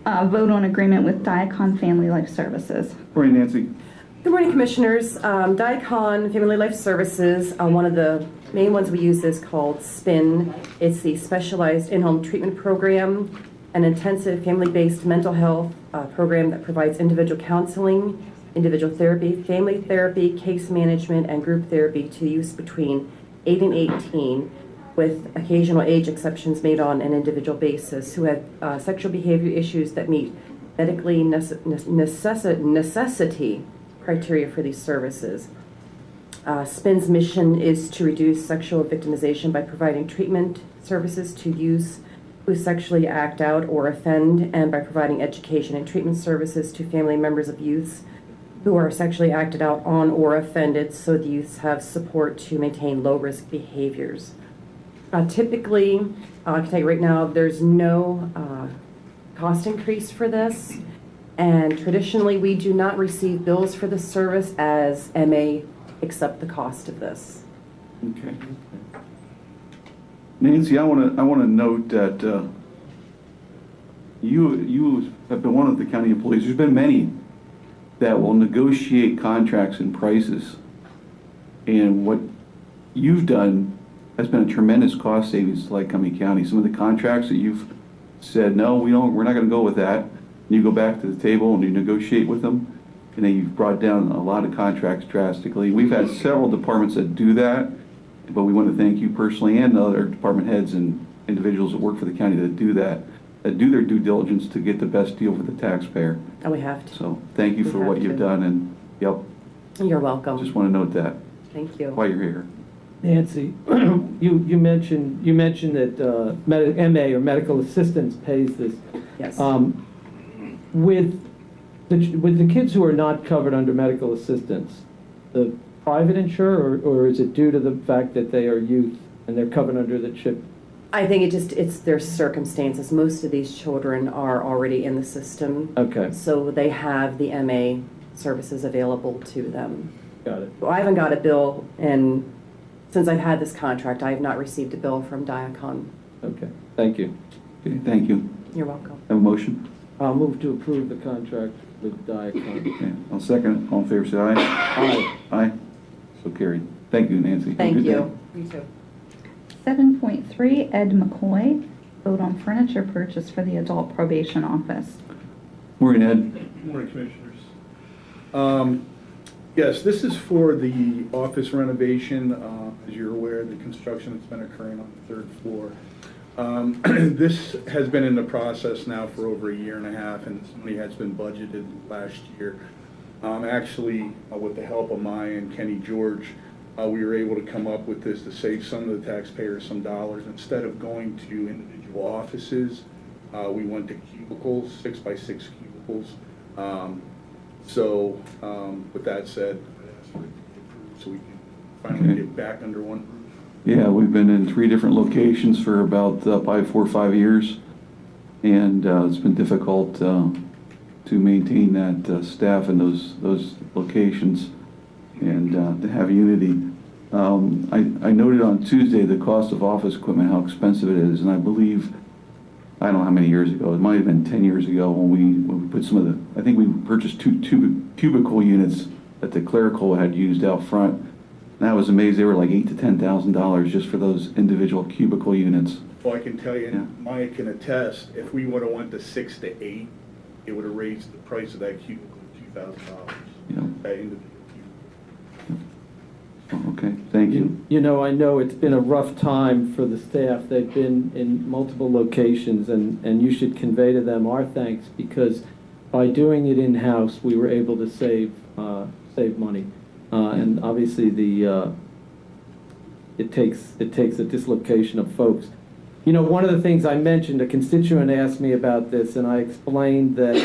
yep. Vote on agreement with Diacon Family Life Services. Morning, Nancy. Good morning, Commissioners. Diacon Family Life Services, one of the main ones we use is called SPIN. It's the Specialized In-Home Treatment Program, an intensive family-based mental health program that provides individual counseling, individual therapy, family therapy, case management, and group therapy to use between 8 and 18, with occasional age exceptions made on an individual basis, who have sexual behavior issues that meet medically necessity criteria for these services. SPIN's mission is to reduce sexual victimization by providing treatment services to youths who sexually act out or offend, and by providing education and treatment services to family members of youths who are sexually acted out on or offended, so the youths have support to maintain low-risk behaviors. Typically, I can tell you right now, there's no cost increase for this, and traditionally we do not receive bills for this service as MA accept the cost of this. Okay. Nancy, I want to note that you have been one of the county employees. There's been many that will negotiate contracts and prices, and what you've done has been a tremendous cost savings to Lycoming County. Some of the contracts that you've said, no, we're not going to go with that, and you go back to the table and you negotiate with them, and then you've brought down a lot of contracts drastically. We've had several departments that do that, but we want to thank you personally and the other department heads and individuals that work for the county that do that. that do their due diligence to get the best deal for the taxpayer. And we have to. So thank you We for have what you've to. done, and yep, You're welcome. just want to note that Thank you. while you're here. Nancy, you mentioned that MA or medical assistance pays this. Yes. With the kids who are not covered under medical assistance, the private insurer, or is it due to the fact that they are youth and they're covered under the CHIP? I think it's their circumstances. Most of these children are already in the system. Okay. So they have the MA services available to them. Got it. Well, I haven't got a bill, and since I've had this contract, I have not received a bill from Diacon. Okay, thank you. Okay, thank you. You're welcome. Have a motion? I'll move to approve the contract with Diacon. Okay, I'll second it. All in favor, say aye. Aye. Aye. So carried. Thank you, Nancy. Have a Thank good you. day. You too. 7.3, Ed McCoy, vote on furniture purchase for the adult probation office. Morning, Ed. Morning, Commissioners. Yes, this is for the office renovation. As you're aware, the construction that's been occurring on the third floor. This has been in the process now for over a year and a half, and this money has been budgeted last year. Actually, with the help of Maya and Kenny George, we were able to come up with this to save some of the taxpayers some dollars. Instead of going to individual offices, we went to cubicles, 6x6 cubicles. With that said, I ask for it to be approved so we can finally get back under one roof. Yeah, we've been in 3 different locations for about probably 4 or 5 years, and it's been difficult to maintain that staff in those locations and to have unity. I noted on Tuesday the cost of office equipment, how expensive it is, and I believe, I don't know how many years ago, it might have been 10 years ago when we put some of the, I think we purchased 2 cubicle units that the clerical had used out front. And I was amazed, they were like $8,000 to $10,000 just for those individual cubicle units. Well, I can tell you, Yeah. and Maya can attest, if we would have went to 6 to 8, it would have raised the price of that cubicle to $2,000. You know. That individual cubicle. Okay, thank you. You know, I know it's been a rough time for the staff. They've been in multiple locations, and you should convey to them our thanks, because by doing it in-house, we were able to save money. And obviously, it takes a dislocation of folks. You know, one of the things I mentioned, a constituent asked me about this, and I explained that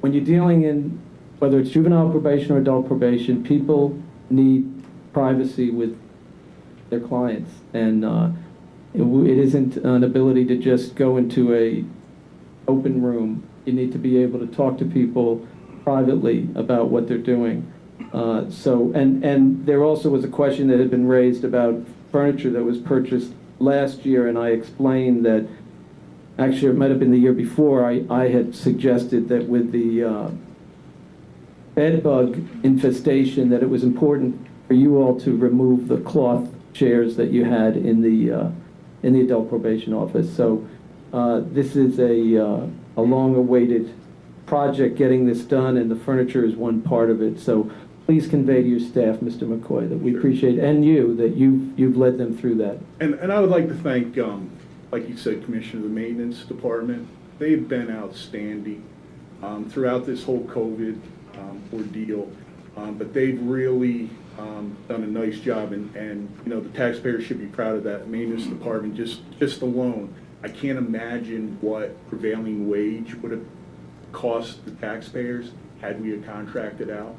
when you're dealing in, whether it's juvenile probation or adult probation, people need privacy with their clients. And it isn't an ability to just go into a open room. You need to be able to talk to people privately about what they're doing. And there also was a question that had been raised about furniture that was purchased last year, and I explained that, actually it might have been the year before, I had suggested that with the bed bug infestation, that it was important for you all to remove the cloth chairs that you had in the adult probation office. So this is a long-awaited project, getting this done, and the furniture is one part of it. So please convey to your staff, Mr. McCoy, that we appreciate, and you, that you've led them through that. And I would like to thank, like you said, Commissioner, the maintenance department. They've been outstanding throughout this whole COVID ordeal, but they've really done a nice job, and you know, the taxpayers should be proud of that maintenance department. Just alone, I can't imagine what prevailing wage would have cost the taxpayers had we had contracted out.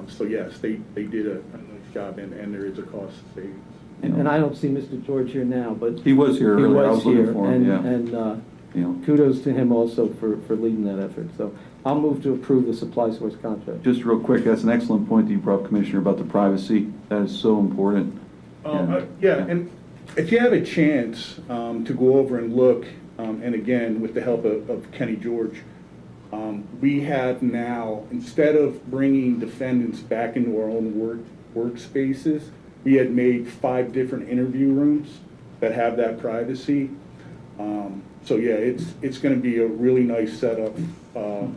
So yes, they did a nice job, and there is a cost savings. And I don't see Mr. George here now, but He was here he earlier. I was was looking here, for him, yeah. and You know, kudos to him also for leading that effort. So I'll move to approve the supply source contract. just real quick, that's an excellent point that you brought up, Commissioner, about the privacy. That is so important. Yeah, and if you have a chance to go over and look, and again, with the help of Kenny George, we have now, instead of bringing defendants back into our own workspaces, we had made 5 different interview rooms that have that privacy. So yeah, it's going to be a really nice setup,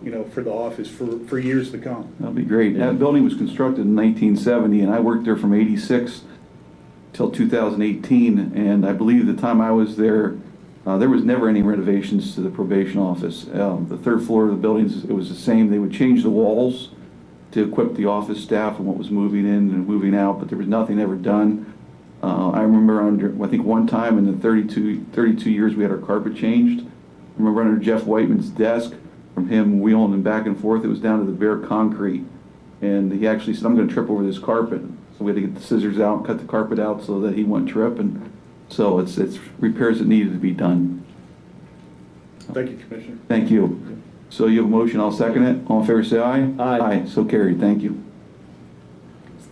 you know, for the office for years to come. That'll be great. That building was constructed in 1970, and I worked there from '86 till 2018. And I believe the time I was there, There was never any renovations to the probation office. The third floor of the buildings, it was the same. They would change the walls to equip the office staff and what was moving in and moving out, but there was nothing ever done. I remember I think one time in the 32 years we had our carpet changed. I remember under Jeff Whiteman's desk, from him wheeling and back and forth, it was down to the bare concrete. And he actually said, I'm going to trip over this carpet. So we had to get the scissors out, cut the carpet out so that he wouldn't trip. And so it's repairs that needed to be done. Thank you, Commissioner. Thank you. So you have a motion, I'll second it. All in favor, say aye. Aye. Aye, so carried. Thank you.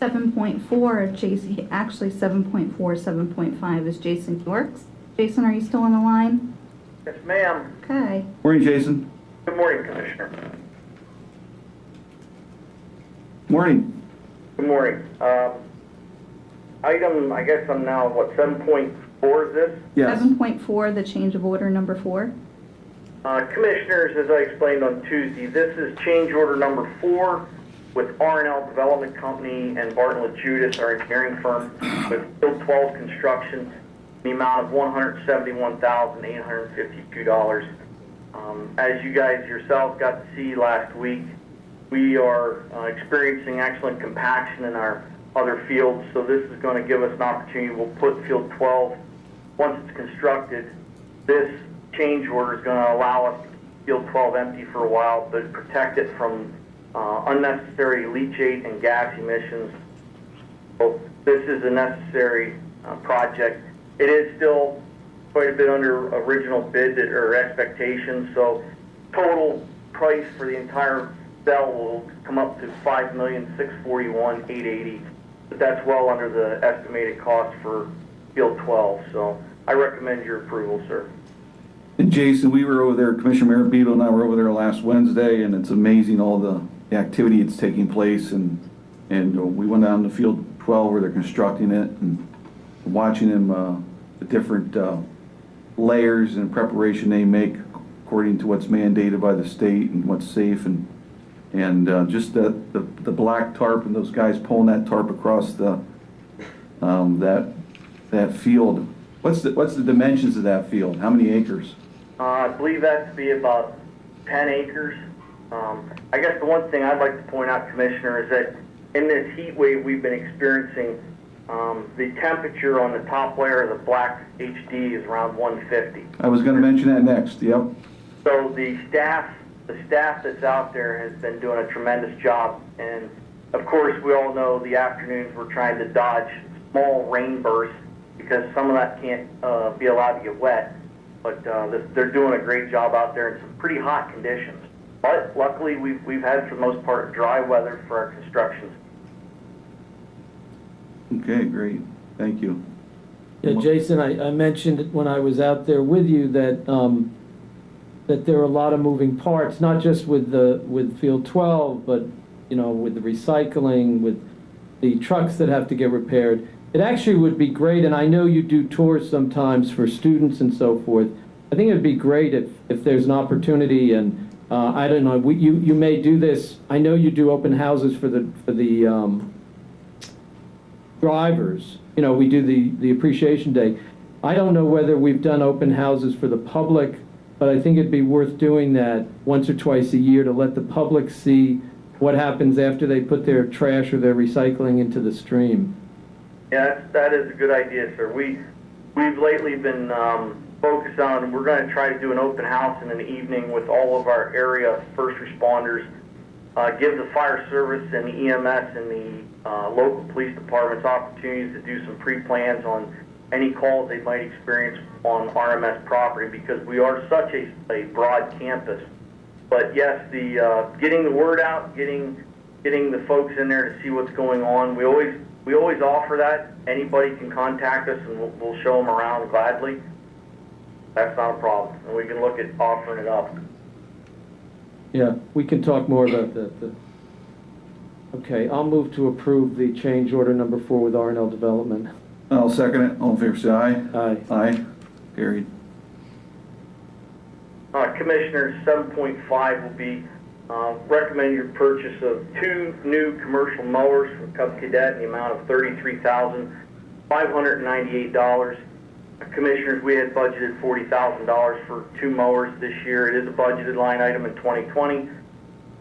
7.4, Jason, actually 7.4, 7.5 is Jason Yorks. Jason, are you still on the line? Yes, ma'am. Okay. Morning, Jason. Good morning, Commissioner. Morning. Good morning. Item, I guess I'm now, 7.4 is this? Yes. 7.4, the change of order number 4. Commissioners, as I explained on Tuesday, this is change order number 4 with R&L Development Company and Barton LaJudas, our engineering firm, with Field 12 construction, in the amount of $171,852. As you guys yourselves got to see last week, we are experiencing excellent compaction in our other fields, so this is going to give us an opportunity. We'll put Field 12, once it's constructed, this change order is going to allow us to keep Field 12 empty for a while, but protect it from unnecessary leachate and gas emissions. So this is a necessary project. It is still quite a bit under original bid or expectations, so total price for the entire cell will come up to $5,641,880, but that's well under the estimated cost for Field 12, so I recommend your approval, sir. And Jason, we were over there, Commissioner Marabito and I were over there last Wednesday, and it's amazing all the activity that's taking place, and we went down to Field 12 where they're constructing it and watching them, the different layers and preparation they make according to what's mandated by the state and what's safe, and just the black tarp and those guys pulling that tarp across the that field. What's the dimensions of that field? How many acres? I believe that to be about 10 acres. I guess the one thing I'd like to point out, Commissioner, is that in this heat wave we've been experiencing, the temperature on the top layer of the black HD is around 150. I was going to mention that next. Yep. So the staff that's out there has been doing a tremendous job, and of course we all know the afternoons we're trying to dodge small rain bursts because some of that can't be allowed to get wet, but they're doing a great job out there in some pretty hot conditions. But luckily we've had for the most part dry weather for our construction. Okay, great. Thank you. Yeah, Jason, I mentioned when I was out there with you that that there are a lot of moving parts, not just with Field 12, but with the recycling, with the trucks that have to get repaired. It actually would be great, and I know you do tours sometimes for students and so forth. I think it would be great if there's an opportunity, and I don't know, you may do this. I know you do open houses for the drivers. We do the Appreciation Day. I don't know whether we've done open houses for the public, but I think it'd be worth doing that once or twice a year to let the public see what happens after they put their trash or their recycling into the stream. Yeah, that is a good idea, sir. We've lately been focused on, we're going to try to do an open house in an evening with all of our area first responders, give the fire service and the EMS and the local police departments opportunities to do some pre-plans on any calls they might experience on RMS property, because we are such a broad campus. But yes, the getting the word out, getting the folks in there to see what's going on, we always offer that. Anybody can contact us and we'll show them around gladly. That's not a problem, and we can look at offering it up. Yeah, we can talk more about that. Okay, I'll move to approve the change order number 4 with R&L Development. I'll second it. All in favor, say aye. Aye. Aye. Carried. Commissioners, 7.5 will be recommend your purchase of 2 new commercial mowers from Cadet in the amount of $33,598. Commissioners, we had budgeted $40,000 for 2 mowers this year. It is a budgeted line item in 2020.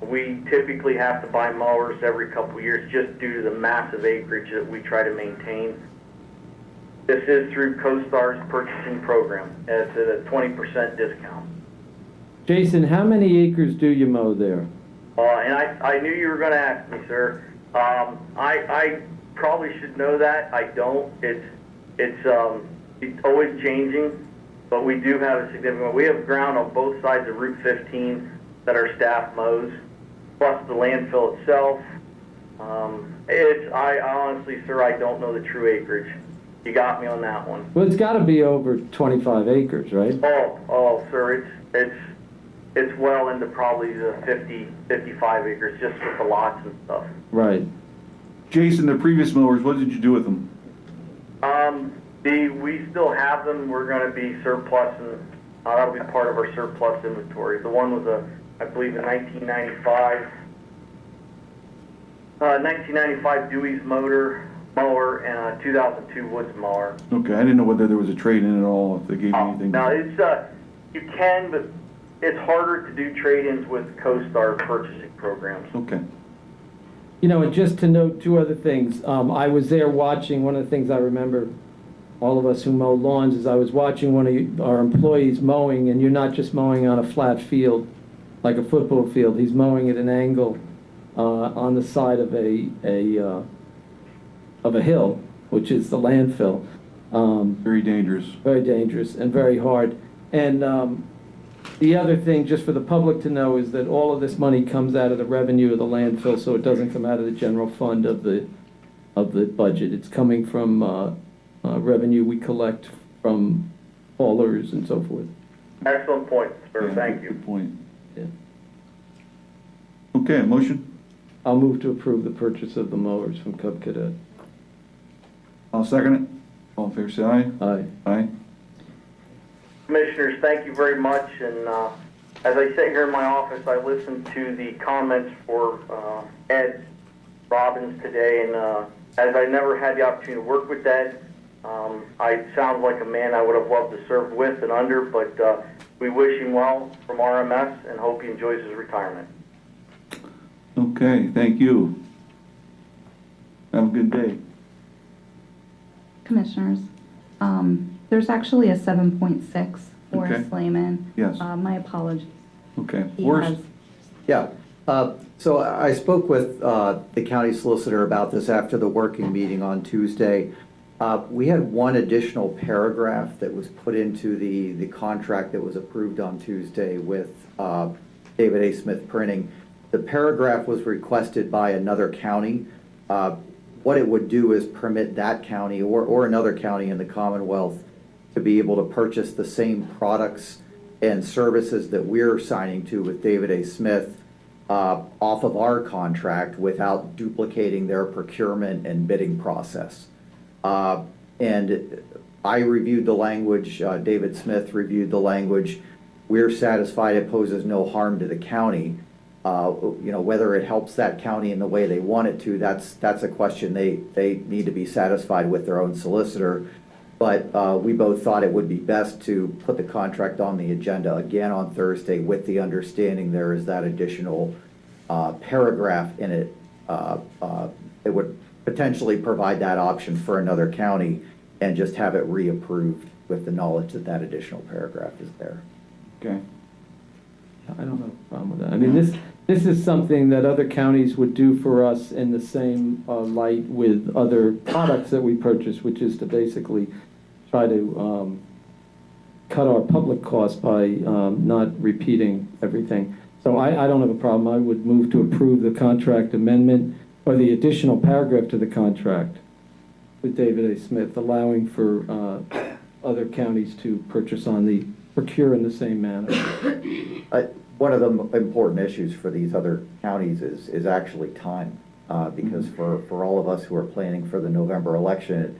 We typically have to buy mowers every couple of years just due to the massive acreage that we try to maintain. This is through CoStar's purchasing program. It's at a 20% discount. Jason, how many acres do you mow there? And I knew you were going to ask me, sir. I probably should know that. I don't. It's always changing, but we do have a significant. We have ground on both sides of Route 15 that our staff mows, plus the landfill itself. I honestly, sir, I don't know the true acreage. You got me on that one. Well, it's got to be over 25 acres, right? Oh, sir, it's well into probably the 50, 55 acres just with the lots and stuff. Right. Jason, the previous mowers, what did you do with them? We still have them. We're going to be surplus, and that'll be part of our surplus inventory. The one was I believe, a 1995 Dewey's mower and a 2002 Woods mower. Okay, I didn't know whether there was a trade-in at all, if they gave you anything. No, it's you can, but it's harder to do trade-ins with CoStar purchasing programs. Okay. You know, and just to note 2 other things. I was there watching, one of the things I remember, all of us who mow lawns, is I was watching one of our employees mowing, and you're not just mowing on a flat field like a football field. He's mowing at an angle on the side of a hill, which is the landfill. Very dangerous. Very dangerous and very hard. And the other thing, just for the public to know, is that all of this money comes out of the revenue of the landfill, so it doesn't come out of the general fund of the budget. It's coming from revenue we collect from haulers and so forth. Excellent point, sir. Yeah, Thank you. Good point. Yeah. Okay, motion? I'll move to approve the purchase of the mowers from Cub Cadet. I'll second it. All in favor, say aye. Aye. Aye. Commissioners, thank you very much. And as I sit here in my office, I listened to the comments for Ed Robbins today, and as I never had the opportunity to work with Ed, I sound like a man I would have loved to serve with and under, but we wish him well from RMS and hope he enjoys his retirement. Okay, thank you. Have a good day. Commissioners, there's actually a 7.6 for Okay. Slayman. Yes. My apologies. Okay. He Horace? has- Yeah. So I spoke with the county solicitor about this after the working meeting on Tuesday. We had one additional paragraph that was put into the contract that was approved on Tuesday with David A. Smith Printing. The paragraph was requested by another county. What it would do is permit that county or another county in the Commonwealth to be able to purchase the same products and services that we're signing to with David A. Smith off of our contract without duplicating their procurement and bidding process. And I reviewed the language, David Smith reviewed the language. We're satisfied it poses no harm to the county. Whether it helps that county in the way they want it to, that's a question they need to be satisfied with their own solicitor. But we both thought it would be best to put the contract on the agenda again on Thursday with the understanding there is that additional paragraph in it. It would potentially provide that option for another county and just have it reapproved with the knowledge that that additional paragraph is there. Okay. I don't have a problem with that. I mean, this is something that other counties would do for us in the same light with other products that we purchase, which is to basically try to cut our public costs by not repeating everything. So I don't have a problem. I would move to approve the contract amendment or the additional paragraph to the contract with David A. Smith, allowing for other counties to procure in the same manner. One of the important issues for these other counties is actually time, because for all of us who are planning for the November election,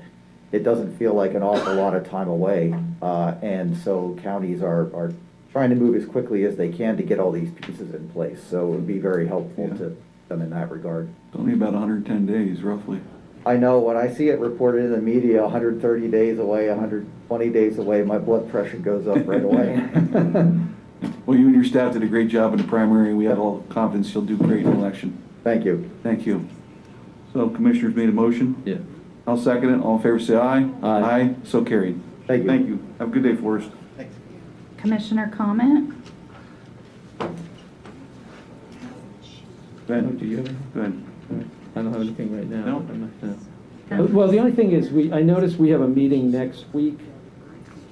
it doesn't feel like an awful lot of time away, and so counties are trying to move as quickly as they can to get all these pieces in place. So it would be very helpful to them in that regard. It's only about 110 days, roughly. I know when I see it reported in the media, 130 days away, 120 days away, my blood pressure goes up right away. Well, you and your staff did a great job in the primary. We have all confidence you'll do great in the election. Thank you. Thank you. So commissioners made a motion? Yeah. I'll second it. All in favor say aye. Aye. Aye. So carried. Thank you. Thank you. Have a good day, Forrest. Commissioner comment? Go ahead. Do you have any? Go ahead. I don't have anything right now. No? I'm not, well, the only thing is, I noticed we have a meeting next week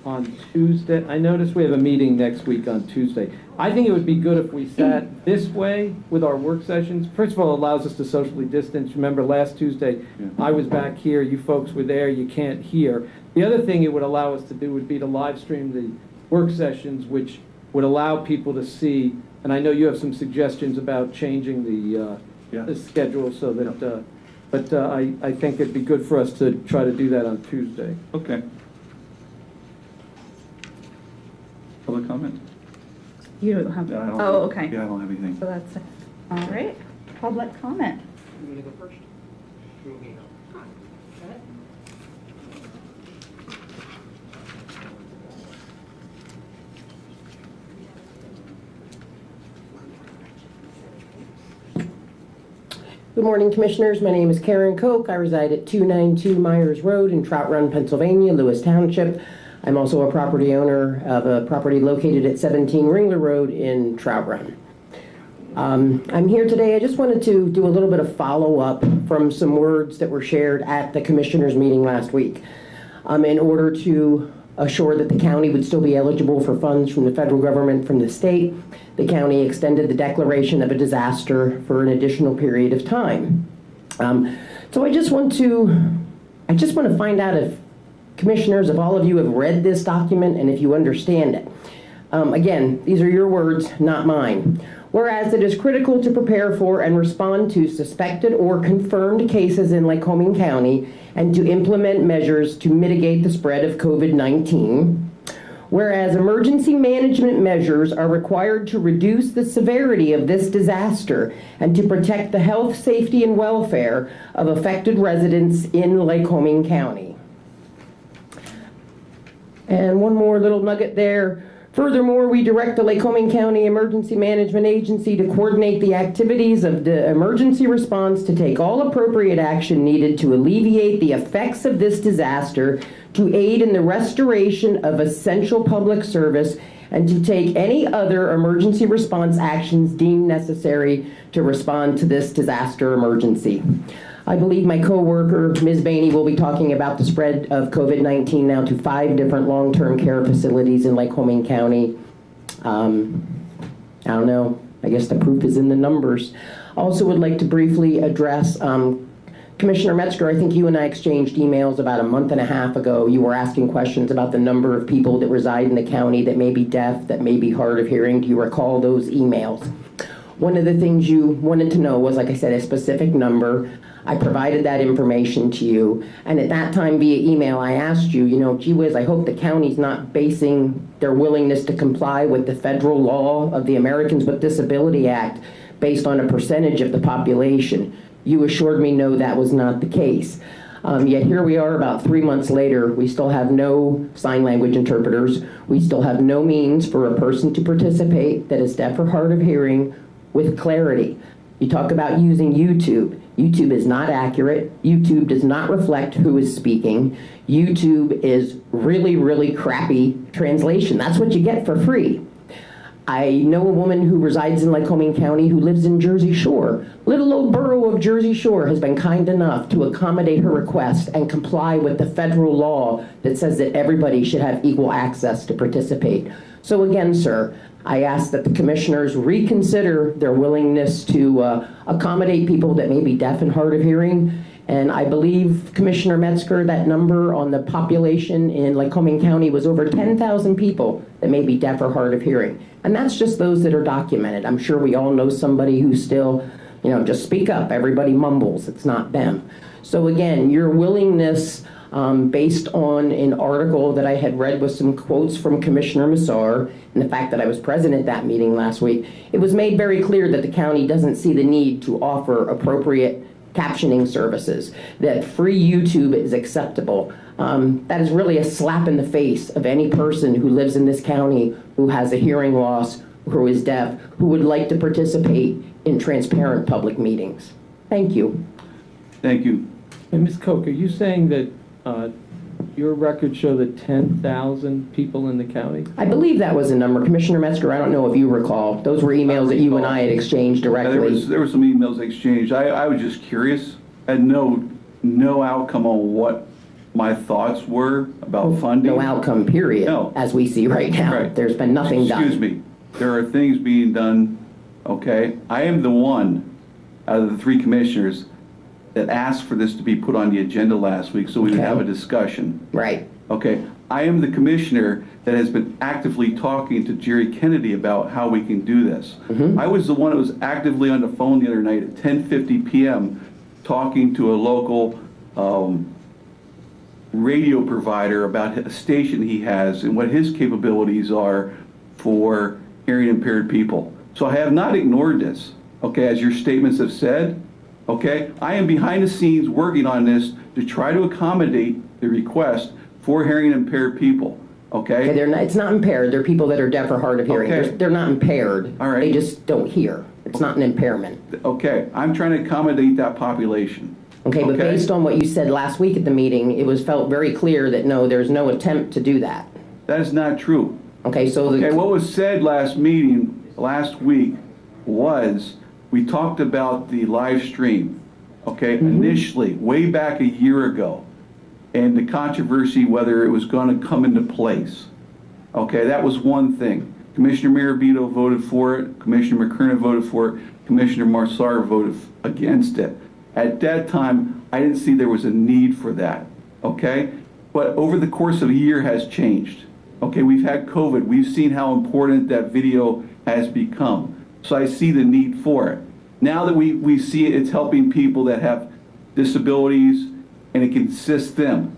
on Tuesday. I noticed we have a meeting next week on Tuesday. I think it would be good if we sat this way with our work sessions. First of all, it allows us to socially distance. Remember, last Tuesday, I was back here, you folks were there, you can't hear. The other thing it would allow us to do would be to live stream the work sessions, which would allow people to see, and I know you have some suggestions about changing the schedule so that, but I think it'd be good for us to try to do that on Tuesday. Okay. Public comment? You don't have, Yeah, I don't oh, okay. Yeah, I don't have anything. So that's it. All right, public comment. You want to go first? Good morning, Commissioners. My name is Karen Koch. I reside at 292 Myers Road in Trout Run, Pennsylvania, Lewis Township. I'm also a property owner of a property located at 17 Ringler Road in Trout Run. I'm here today. I just wanted to do a little bit of follow-up from some words that were shared at the Commissioners meeting last week in order to assure that the county would still be eligible for funds from the federal government, from the state. The county extended the declaration of a disaster for an additional period of time. So I just want to find out if Commissioners, if all of you have read this document and if you understand it. Again, these are your words, not mine. Whereas it is critical to prepare for and respond to suspected or confirmed cases in Lycoming County and to implement measures to mitigate the spread of COVID-19. Whereas emergency management measures are required to reduce the severity of this disaster and to protect the health, safety, and welfare of affected residents in Lycoming County. And one more little nugget there. Furthermore, we direct the Lycoming County Emergency Management Agency to coordinate the activities of the emergency response to take all appropriate action needed to alleviate the effects of this disaster, to aid in the restoration of essential public service, and to take any other emergency response actions deemed necessary to respond to this disaster emergency. I believe my coworker, Ms. Bainey, will be talking about the spread of COVID-19 now to 5 different long-term care facilities in Lycoming County. I don't know, I guess the proof is in the numbers. Also would like to briefly address Commissioner Metzger. I think you and I exchanged emails about a month and a half ago. You were asking questions about the number of people that reside in the county that may be deaf, that may be hard of hearing. Do you recall those emails? One of the things you wanted to know was, like I said, a specific number. I provided that information to you, and at that time via email I asked you, gee whiz, I hope the county's not basing their willingness to comply with the federal law of the Americans with Disability Act based on a percentage of the population. You assured me no, that was not the case. Yet here we are about 3 months later, we still have no sign language interpreters, we still have no means for a person to participate that is deaf or hard of hearing with clarity. You talk about using YouTube. YouTube is not accurate. YouTube does not reflect who is speaking. YouTube is really, really crappy translation. That's what you get for free. I know a woman who resides in Lycoming County who lives in Jersey Shore. Little old borough of Jersey Shore has been kind enough to accommodate her request and comply with the federal law that says that everybody should have equal access to participate. So again, sir, I ask that the commissioners reconsider their willingness to accommodate people that may be deaf and hard of hearing. And I believe, Commissioner Metzger, that number on the population in Lycoming County was over 10,000 people that may be deaf or hard of hearing. And that's just those that are documented. I'm sure we all know somebody who's still, just speak up. Everybody mumbles. It's not them. So again, your willingness, based on an article that I had read with some quotes from Commissioner Massar, and the fact that I was present at that meeting last week, it was made very clear that the county doesn't see the need to offer appropriate captioning services, that free YouTube is acceptable. That is really a slap in the face of any person who lives in this county who has a hearing loss, who is deaf, who would like to participate in transparent public meetings. Thank you. Thank you. And Ms. Koch, are you saying that your records show that 10,000 people in the county? I believe that was a number. Commissioner Metzger, I don't know if you recall. Those were emails that you and I had exchanged directly. There were some emails exchanged. I was just curious. I had no outcome on what my thoughts were about funding. No outcome, period, No. as we see right now. Right. There's been nothing done. Excuse me. There are things being done, okay? I am the one out of the 3 commissioners that asked for this to be put on the agenda last week so we would have a discussion. Right. Okay. I am the commissioner that has been actively talking to Jerry Kennedy about how we can do this. I was the one that was actively on the phone the other night at 10:50 p.m. talking to a local radio provider about a station he has and what his capabilities are for hearing impaired people. So I have not ignored this, okay, as your statements have said, okay? I am behind the scenes working on this to try to accommodate the request for hearing impaired people, okay? Okay, it's not impaired. They're people that are deaf or hard of hearing. Okay. They're not impaired. All right. They just don't hear. It's not an impairment. Okay, I'm trying to accommodate that population. Okay, but based on what you said last week at the meeting, it was felt very clear that no, there's no attempt to do that. That is not true. Okay, so what was said last week was we talked about the live stream, okay, initially, way back a year ago, and the controversy whether it was going to come into place. Okay, that was one thing. Commissioner Mirabito voted for it, Commissioner McKernan voted for it, Commissioner Marsar voted against it. At that time, I didn't see there was a need for that, okay? But over the course of a year has changed. Okay, we've had COVID. We've seen how important that video has become. So I see the need for it. Now that we see it, it's helping people that have disabilities and it can assist them.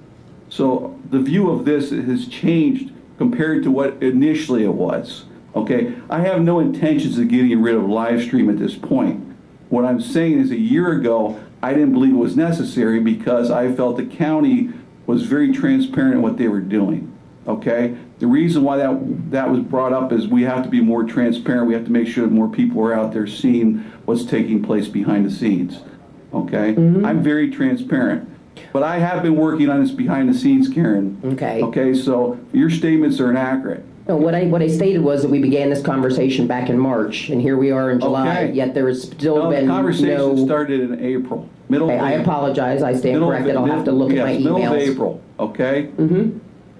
So the view of this has changed compared to what initially it was. Okay, I have no intentions of getting rid of live stream at this point. What I'm saying is a year ago, I didn't believe it was necessary because I felt the county was very transparent in what they were doing. Okay, the reason why that was brought up is we have to be more transparent. We have to make sure that more people are out there seeing what's taking place behind the scenes. Okay, I'm very transparent, but I have been working on this behind the scenes, Karen. Okay. Okay, so your statements are inaccurate. No, what I stated was that we began this conversation back in March, and here we are in July, yet there has still been the conversation started in April. I apologize. I stand corrected. I'll have to look at my emails. Middle of April, okay?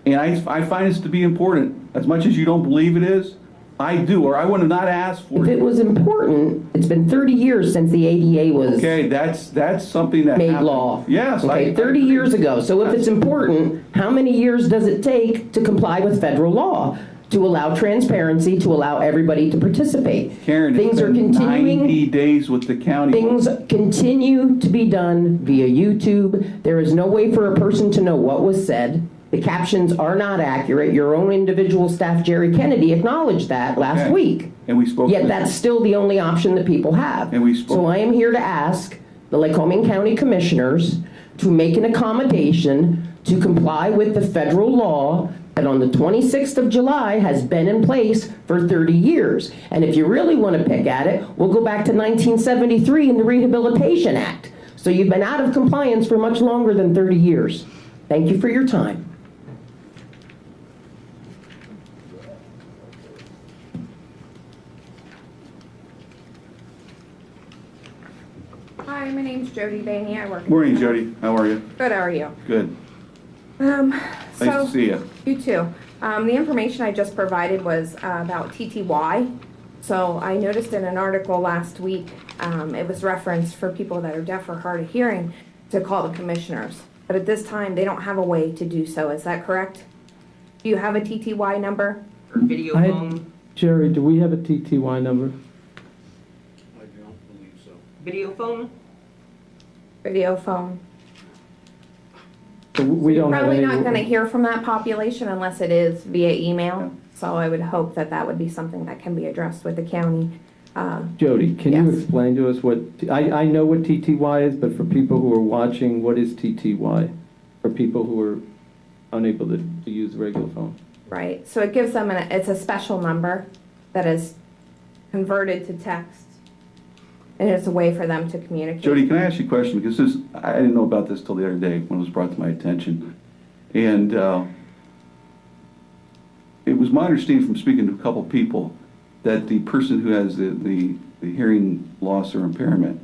And I find this to be important. As much as you don't believe it is, I do, or I would have not asked for it. If it was important, it's been 30 years since the ADA was okay, that's something that made happened. law. Yes. Okay, 30 years ago. So if it's important, how many years does it take to comply with federal law? To allow transparency, to allow everybody to participate. Karen, things are continuing. 90 days with the county. Things continue to be done via YouTube. There is no way for a person to know what was said. The captions are not accurate. Your own individual staff, Jerry Kennedy, acknowledged that last week. And we spoke. Yet that's still the only option that people have. And we spoke. So I am here to ask the Lycoming County Commissioners to make an accommodation to comply with the federal law that on the 26th of July has been in place for 30 years. And if you really want to pick at it, we'll go back to 1973 in the Rehabilitation Act. So you've been out of compliance for much longer than 30 years. Thank you for your time. Hi, my name's Jody Bainey. I work. Morning, Jody. How are you? Good. How are you? Good. Nice to see you. You too. The information I just provided was about TTY. So I noticed in an article last week, it was referenced for people that are deaf or hard of hearing to call the commissioners. But at this time, they don't have a way to do so. Is that correct? Do you have a TTY number or video phone? Jerry, do we have a TTY number? I don't believe so. Video phone? Video phone. So we don't have Probably any. not going to hear from that population unless it is via email. So I would hope that that would be something that can be addressed with the county. Jody, can you Yes. explain to us what, I know what TTY is, but for people who are watching, what is TTY? For people who are unable to use the regular phone? Right, so it gives them, it's a special number that is converted to text, and it's a way for them to communicate. Jody, can I ask you a question? Because I didn't know about this till the other day when it was brought to my attention. And it was my understanding from speaking to a couple people that the person who has the hearing loss or impairment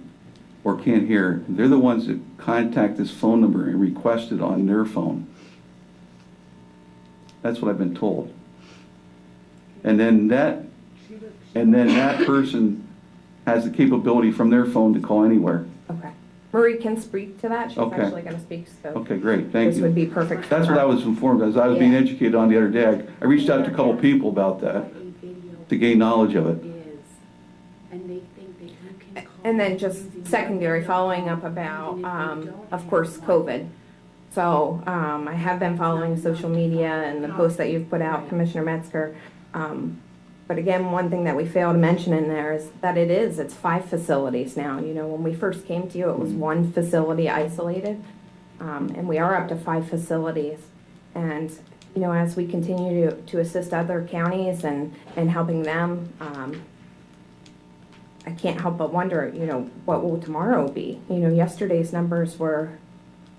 or can't hear, they're the ones that contact this phone number and request it on their phone. That's what I've been told. And then that person has the capability from their phone to call anywhere. Okay. Marie can speak to that. She's Okay. actually going to speak, so. Okay, great, thank you. This would be perfect for That's her. what I was informed, as I was being Yeah. educated on the other day. I reached out to a couple people about that to gain knowledge of it. And then just secondary, following up about, of course, COVID. So I have been following social media and the posts that you've put out, Commissioner Metzger. But again, one thing that we fail to mention in there is that it's 5 facilities now. You know, when we first came to you, it was 1 facility isolated. And we are up to 5 facilities. And, you know, as we continue to assist other counties and helping them, I can't help but wonder, you know, what will tomorrow be? You know, yesterday's numbers were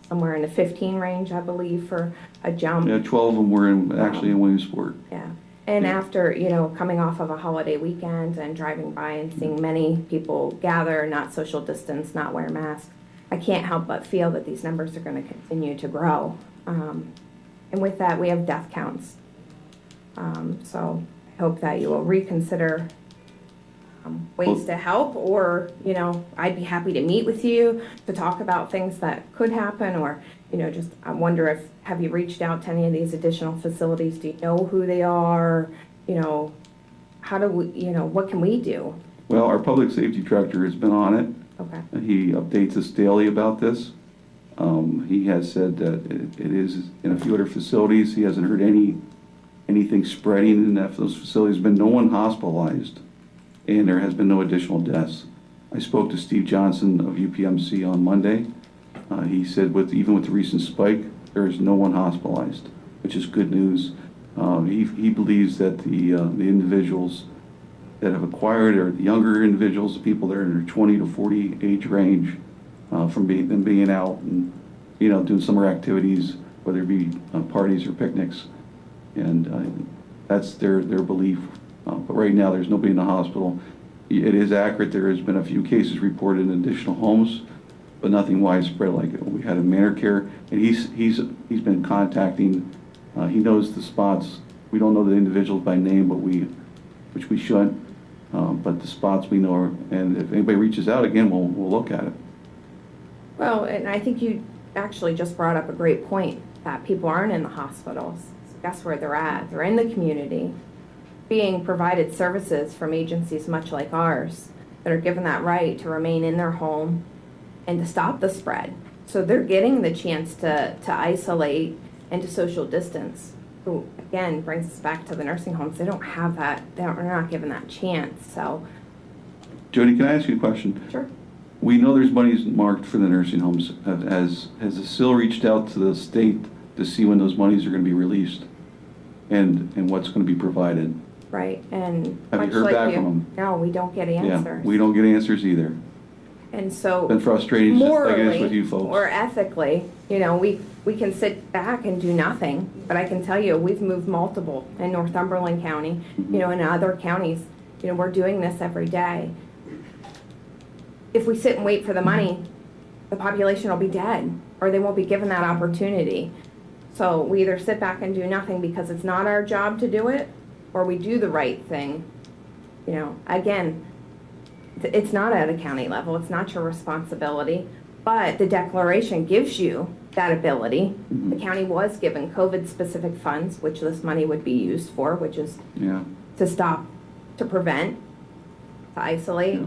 somewhere in the 15 range, I believe, for a jump. Yeah, 12 of them were actually in Williamsport. Yeah. And after, you know, coming off of a holiday weekend and driving by and seeing many people gather, not social distance, not wear masks, I can't help but feel that these numbers are going to continue to grow. And with that, we have death counts. So I hope that you will reconsider ways to help, or, you know, I'd be happy to meet with you to talk about things that could happen, or, you know, just, I wonder have you reached out to any of these additional facilities? Do you know who they are? You know, how do we, you know, what can we do? Well, our public safety director has been on it. Okay. He updates us daily about this. He has said that it is in a few other facilities. He hasn't heard anything spreading in those facilities. There's been no one hospitalized, and there has been no additional deaths. I spoke to Steve Johnson of UPMC on Monday. He said even with the recent spike, there is no one hospitalized, which is good news. He believes that the individuals that have acquired, or the younger individuals, the people that are in their 20 to 40 age range, from being out and, you know, doing summer activities, whether it be parties or picnics, and that's their belief. But right now, there's nobody in the hospital. It is accurate. There has been a few cases reported in additional homes, but nothing widespread like it. We had a Manor Care, and he's been contacting. He knows the spots. We don't know the individuals by name, but which we should. But the spots we know, and if anybody reaches out again, we'll look at it. Well, and I think you actually just brought up a great point, that people aren't in the hospitals. So guess where they're at? They're in the community, being provided services from agencies much like ours that are given that right to remain in their home and to stop the spread. So they're getting the chance to isolate and to social distance. Who, again, brings us back to the nursing homes. They don't have that. They're not given that chance. So, Jody, can I ask you a question? Sure. We know there's monies marked for the nursing homes. Has the SIL reached out to the state to see when those monies are going to be released and what's going to be provided? right, and Have you much heard like back from them? No, we don't get answers. Yeah, we don't get answers either. And so Been frustrating, just like it is morally with you folks. or ethically, you know, we can sit back and do nothing, but I can tell you, we've moved multiple in Northumberland County, you know, in other counties. You know, we're doing this every day. If we sit and wait for the money, the population will be dead, or they won't be given that opportunity. So we either sit back and do nothing because it's not our job to do it, or we do the right thing. You know, again, it's not at a county level, it's not your responsibility, but the declaration gives you that ability. The county was given COVID-specific funds, which this money would be used for, which is to stop, to prevent, to isolate.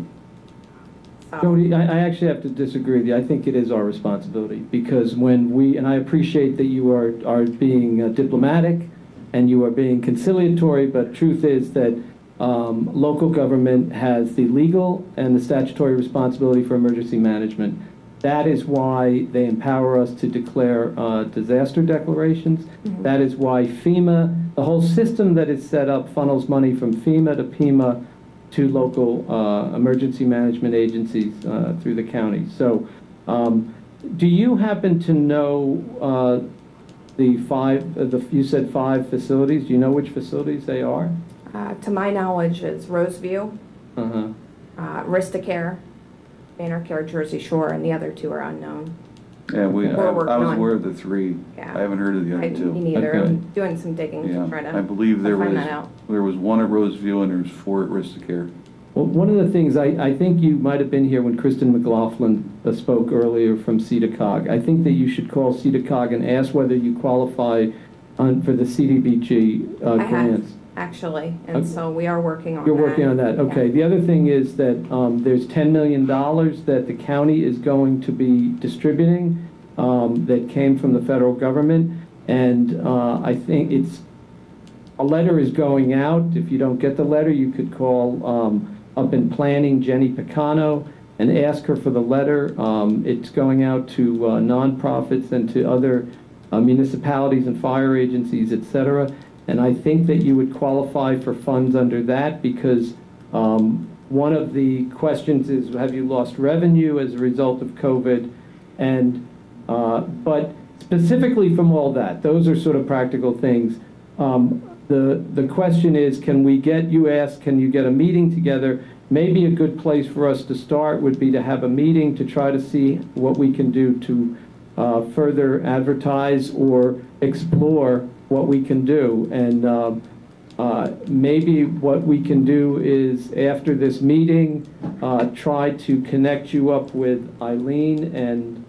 So. Jody, I actually have to disagree with you. I think it is our responsibility, because when we, and I appreciate that you are being diplomatic and you are being conciliatory, but truth is that local government has the legal and the statutory responsibility for emergency management. That is why they empower us to declare disaster declarations. That is why FEMA, the whole system that is set up, funnels money from FEMA to PEMA to local emergency management agencies through the county. So do you happen to know the five, you said 5 facilities? Do you know which facilities they are? To my knowledge, is Roseview, Ristacare, Banner Care, Jersey Shore, and the other 2 are unknown. Yeah, I We're working was on- aware of the 3. Yeah. I haven't heard of the other 2. Me neither. Okay. I'm doing some digging Yeah, to try to I believe there find was that out. 1 at Roseview and there's 4 at Ristacare. Well, one of the things, I think you might have been here when Kristen McLaughlin spoke earlier from CEDACOG. I think that you should call CEDACOG and ask whether you qualify for the CDBG I have, grants. actually, and Okay. so we are working on that. You're working on that, okay. Yeah. The other thing is that there's $10 million that the county is going to be distributing that came from the federal government, and I think a letter is going out. If you don't get the letter, you could call up in planning Jenny Picano and ask her for the letter. It's going out to nonprofits and to other municipalities and fire agencies, et cetera. And I think that you would qualify for funds under that because one of the questions is, have you lost revenue as a result of COVID? And but specifically from all that, those are sort of practical things. The question is, can you get a meeting together? Maybe a good place for us to start would be to have a meeting to try to see what we can do to further advertise or explore what we can do. And maybe what we can do is, after this meeting, try to connect you up with Eileen and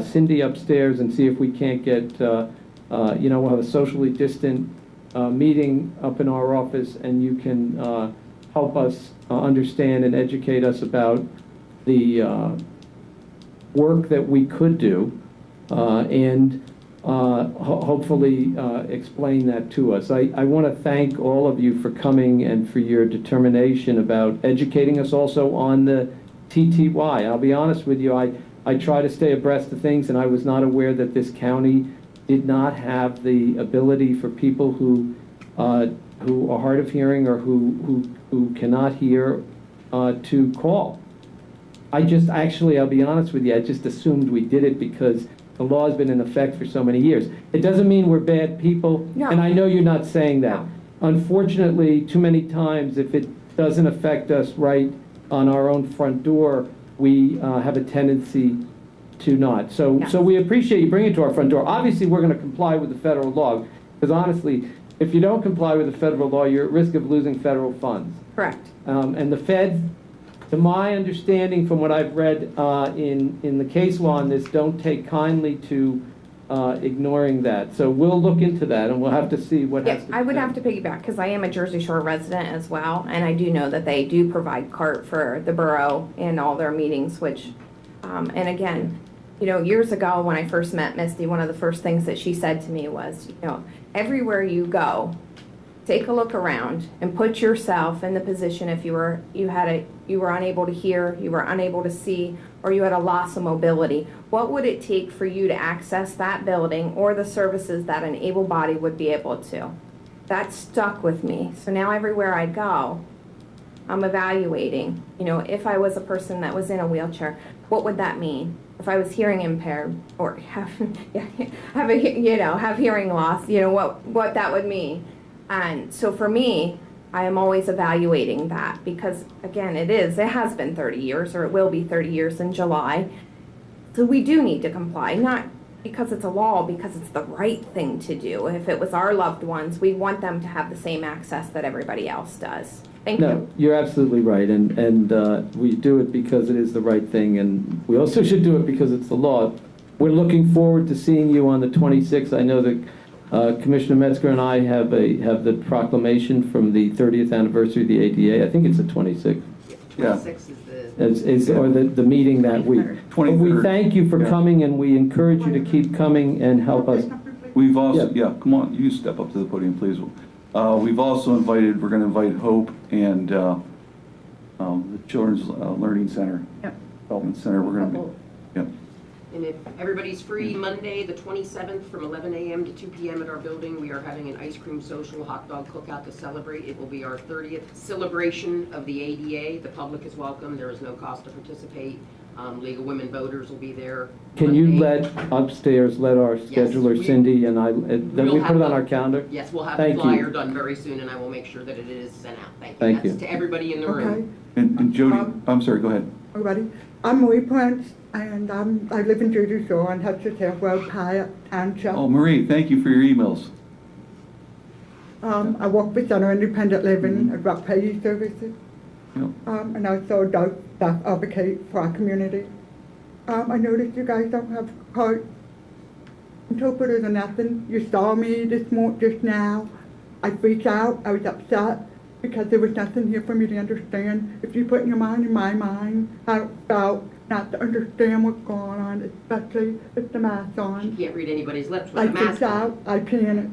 Cindy upstairs and see if we can't get, we'll have a socially distant meeting up in our office, and you can help us understand and educate us about the work that we could do, and hopefully explain that to us. I want to thank all of you for coming and for your determination about educating us also on the TTY. I'll be honest with you, I try to stay abreast of things, and I was not aware that this county did not have the ability for people who are hard of hearing or who cannot hear to call. I'll be honest with you, I just assumed we did it because the law has been in effect for so many years. It doesn't mean we're bad people, No. and I know you're not saying that. No. Unfortunately, too many times, if it doesn't affect us right on our own front door, we have a tendency to not. So we appreciate you bringing it to our front door. Obviously, we're going to comply with the federal law, because honestly, if you don't comply with the federal law, you're at risk of losing federal funds. Correct. And the feds, to my understanding from what I've read in the case law on this, don't take kindly to ignoring that. So we'll look into that, and we'll have to see what has Yes, to be I would done. have to piggyback because I am a Jersey Shore resident as well, and I do know that they do provide CART for the borough in all their meetings, which, and again, years ago when I first met Misty, one of the first things that she said to me was, everywhere you go, take a look around and put yourself in the position if you were unable to hear, you were unable to see, or you had a loss of mobility. What would it take for you to access that building or the services that an able body would be able to? That stuck with me. So now everywhere I go, I'm evaluating, if I was a person that was in a wheelchair, what would that mean? If I was hearing impaired or have hearing loss, what that would mean. And so for me, I am always evaluating that because, again, it has been 30 years, or it will be 30 years in July. So we do need to comply, not because it's a law, because it's the right thing to do. If it was our loved ones, we want them to have the same access that everybody else does. Thank No, you. you're absolutely right, and we do it because it is the right thing, and we also should do it because it's the law. We're looking forward to seeing you on the 26th. I know that Commissioner Metzger and I have the proclamation from the 30th anniversary of the ADA. I think it's the 26th. Yeah. 26 is the... Or the meeting that week. 23rd. We thank you for Yeah. coming, and we encourage you to keep coming and help us. We've also, come on, you step up to the podium, please. We've also invited, we're going to invite Hope and the Children's Learning Center, Development Center. We're going to be, yep. And if everybody's free, Monday, the 27th, from 11 a.m. to 2 p.m. at our building, we are having an ice cream social hot dog cookout to celebrate. It will be our 30th celebration of the ADA. The public is welcome. There is no cost to participate. League of Women Voters will be there. Can you let upstairs, let our scheduler we- Cindy and I, then We'll we put have it on the- our calendar? Yes, we'll have Thank the flyer you. done very soon, and I will make sure that it is sent out. Thank you. Thank That's you. to everybody in the Okay. room. And Jody, I'm sorry, go ahead. Everybody, I'm Marie Prince, and I live in Jersey Shore on Hudson Hill Road, Pyatt Township. Oh, Marie, thank you for your emails. I work with Center Independent Living at Rock Payee Services, Yep. and also staff advocate for our community. I noticed you guys don't have card interpreters or nothing. You saw me just now. I freaked out. I was upset because there was nothing here for me to understand. If you put in your mind and my mind how it felt not to understand what's going on, especially with the mask on. You can't read anybody's lips with I a mask freaked on. out. I panicked.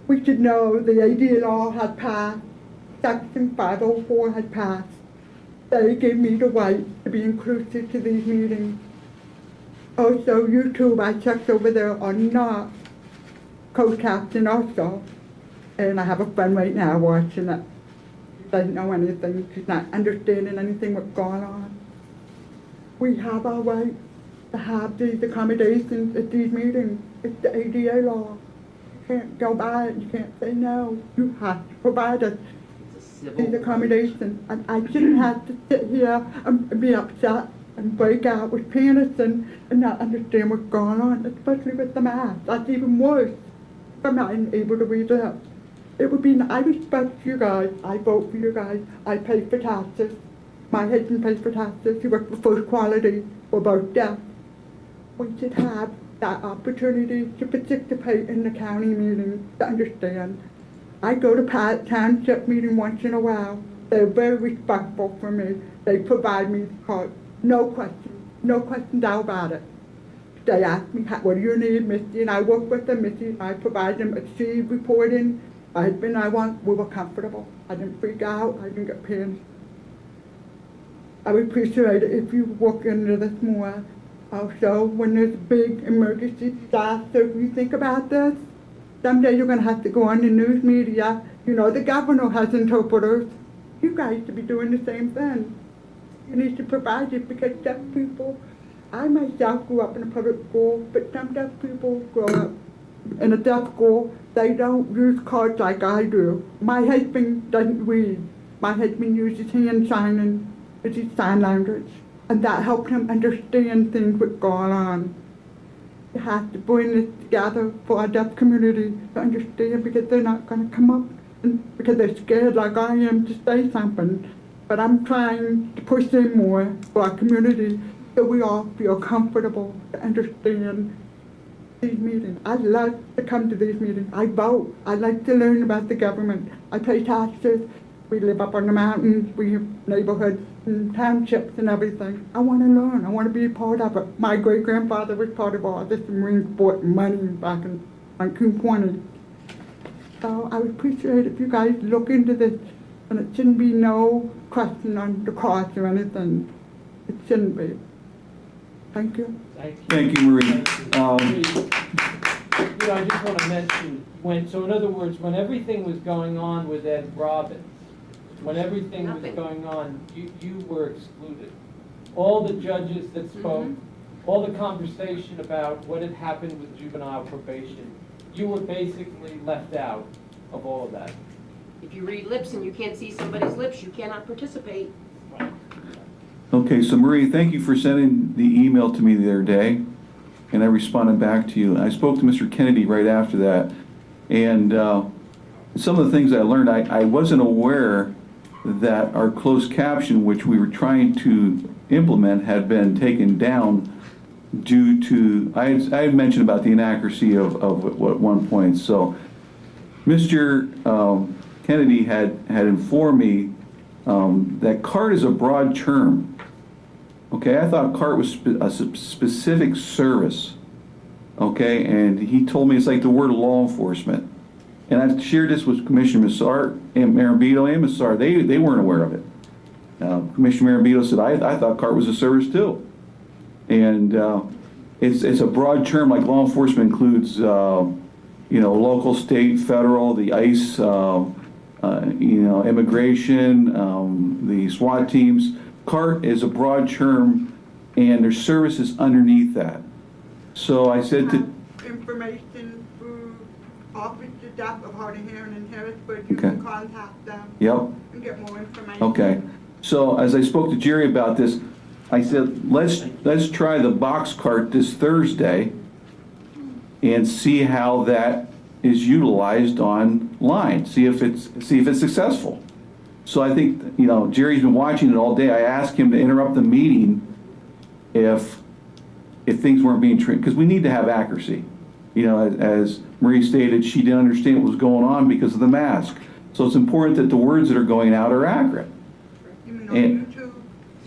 We should know the AD law had passed. Section 504 had passed. They gave me the right to be inclusive to these meetings. Also, YouTube, I checked over there, are not co-captioned also. And I have a friend right now watching it. She doesn't know anything. She's not understanding anything what's going on. We have our right to have these accommodations at these meetings. It's the ADA law. You can't go by it. You can't say no. You have to provide us these accommodations. And I shouldn't have to sit here and be upset and break out with panics and not understand what's going on, especially with the mask. That's even worse. I'm not able to read it. It would be, I respect you guys. I vote for you guys. I pay for taxes. My husband pays for taxes. He works for First Quality. We're both deaf. We should have that opportunity to participate in the county meeting to understand. I go to Pyatt Township meeting once in a while. They're very respectful for me. They provide me the card. No question doubt about it. They ask me, what do you need, Misty? And I work with them, Misty, and I provide them a C reporting. My husband and we were comfortable. I didn't freak out, I didn't get panicked. I would appreciate it if you look into this more. Also, when there's a big emergency disaster, if you think about this, someday you're gonna have to go on the news media. You know, the governor has interpreters. You guys should be doing the same thing. You need to provide it because deaf people, I myself grew up in a public school, but some deaf people grow up in a deaf school. They don't use cards like I do. My husband doesn't read. My husband uses hand signing, it's his sign language. And that helped him understand things what's going on. You have to bring this together for our deaf community to understand because they're not going to come up and, because they're scared like I am to say something. But I'm trying to push in more for our community so we all feel comfortable to understand these meetings. I love to come to these meetings. I vote. I like to learn about the government. I pay taxes. We live up on the mountains. We have neighborhoods and townships and everything. I want to learn. I want to be a part of it. My great-grandfather was part of all this Marine Sport money back in 1920. So I would appreciate if you guys look into this, and it shouldn't be no question on the cost or anything. It shouldn't be. Thank you. Thank you, Marie. You know, I just want to mention, so in other words, when everything was going on with Ed Robbins, when everything was going on, you were excluded. All the judges that spoke, all the conversation about what had happened with juvenile probation, you were basically left out of all of that. If you read lips and you can't see somebody's lips, you cannot participate. Okay, so Marie, thank you for sending the email to me the other day, and I responded back to you. I spoke to Mr. Kennedy right after that, and some of the things I learned, I wasn't aware that our closed caption, which we were trying to implement, had been taken down due to, I had mentioned about the inaccuracy of at one point. So Mr. Kennedy had informed me that CART is a broad term. Okay, I thought CART was a specific service. okay? And he told me it's like the word law enforcement. And I've shared this with Commissioner Massart and Marabito and Massart. They weren't aware of it. Commissioner Marabito said, I thought CART was a service too. And it's a broad term, like law enforcement includes, local, state, federal, the ICE, immigration, the SWAT teams. CART is a broad term, and there's services underneath that. So I said to... Information through Office of Deaf of Hard of Hearing in Harrisburg. You can contact them. Yep. And get more information. Okay. So as I spoke to Jerry about this, I said, let's try the box cart this Thursday and see how that is utilized online. See if it's successful. So I think, Jerry's been watching it all day. I asked him to interrupt the meeting if things weren't being trained, because we need to have accuracy. As Marie stated, she didn't understand what was going on because of the mask. So it's important that the words that are going out are accurate. You mean on YouTube?